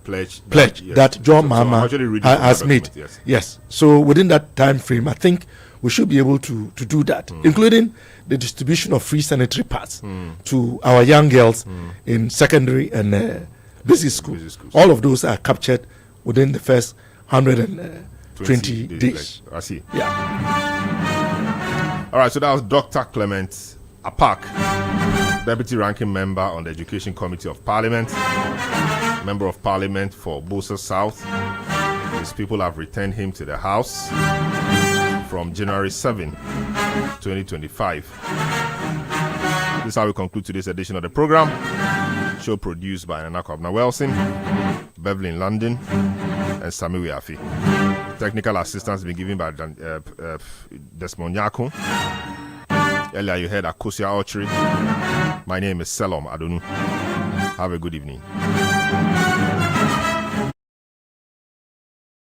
pledge that John Mahama has made. Yes. So within that time frame, I think we should be able to do that, including the distribution of free sanitary pads to our young girls in secondary and basic schools. All of those are captured within the first 120 days. I see. Yeah. All right, so that was Dr. Clement Apak, Deputy Ranking Member on the Education Committee of Parliament, Member of Parliament for Bosa South. His people have returned him to the House from January 7, 2025. This is how we conclude today's edition of the program. Show produced by Nana Kwabna Wilson, Beverly in London, and Sami Wiafi. Technical assistance has been given by Desmond Nyako. Earlier you heard Akosia Ochri. My name is Selorm Adonoo. Have a good evening.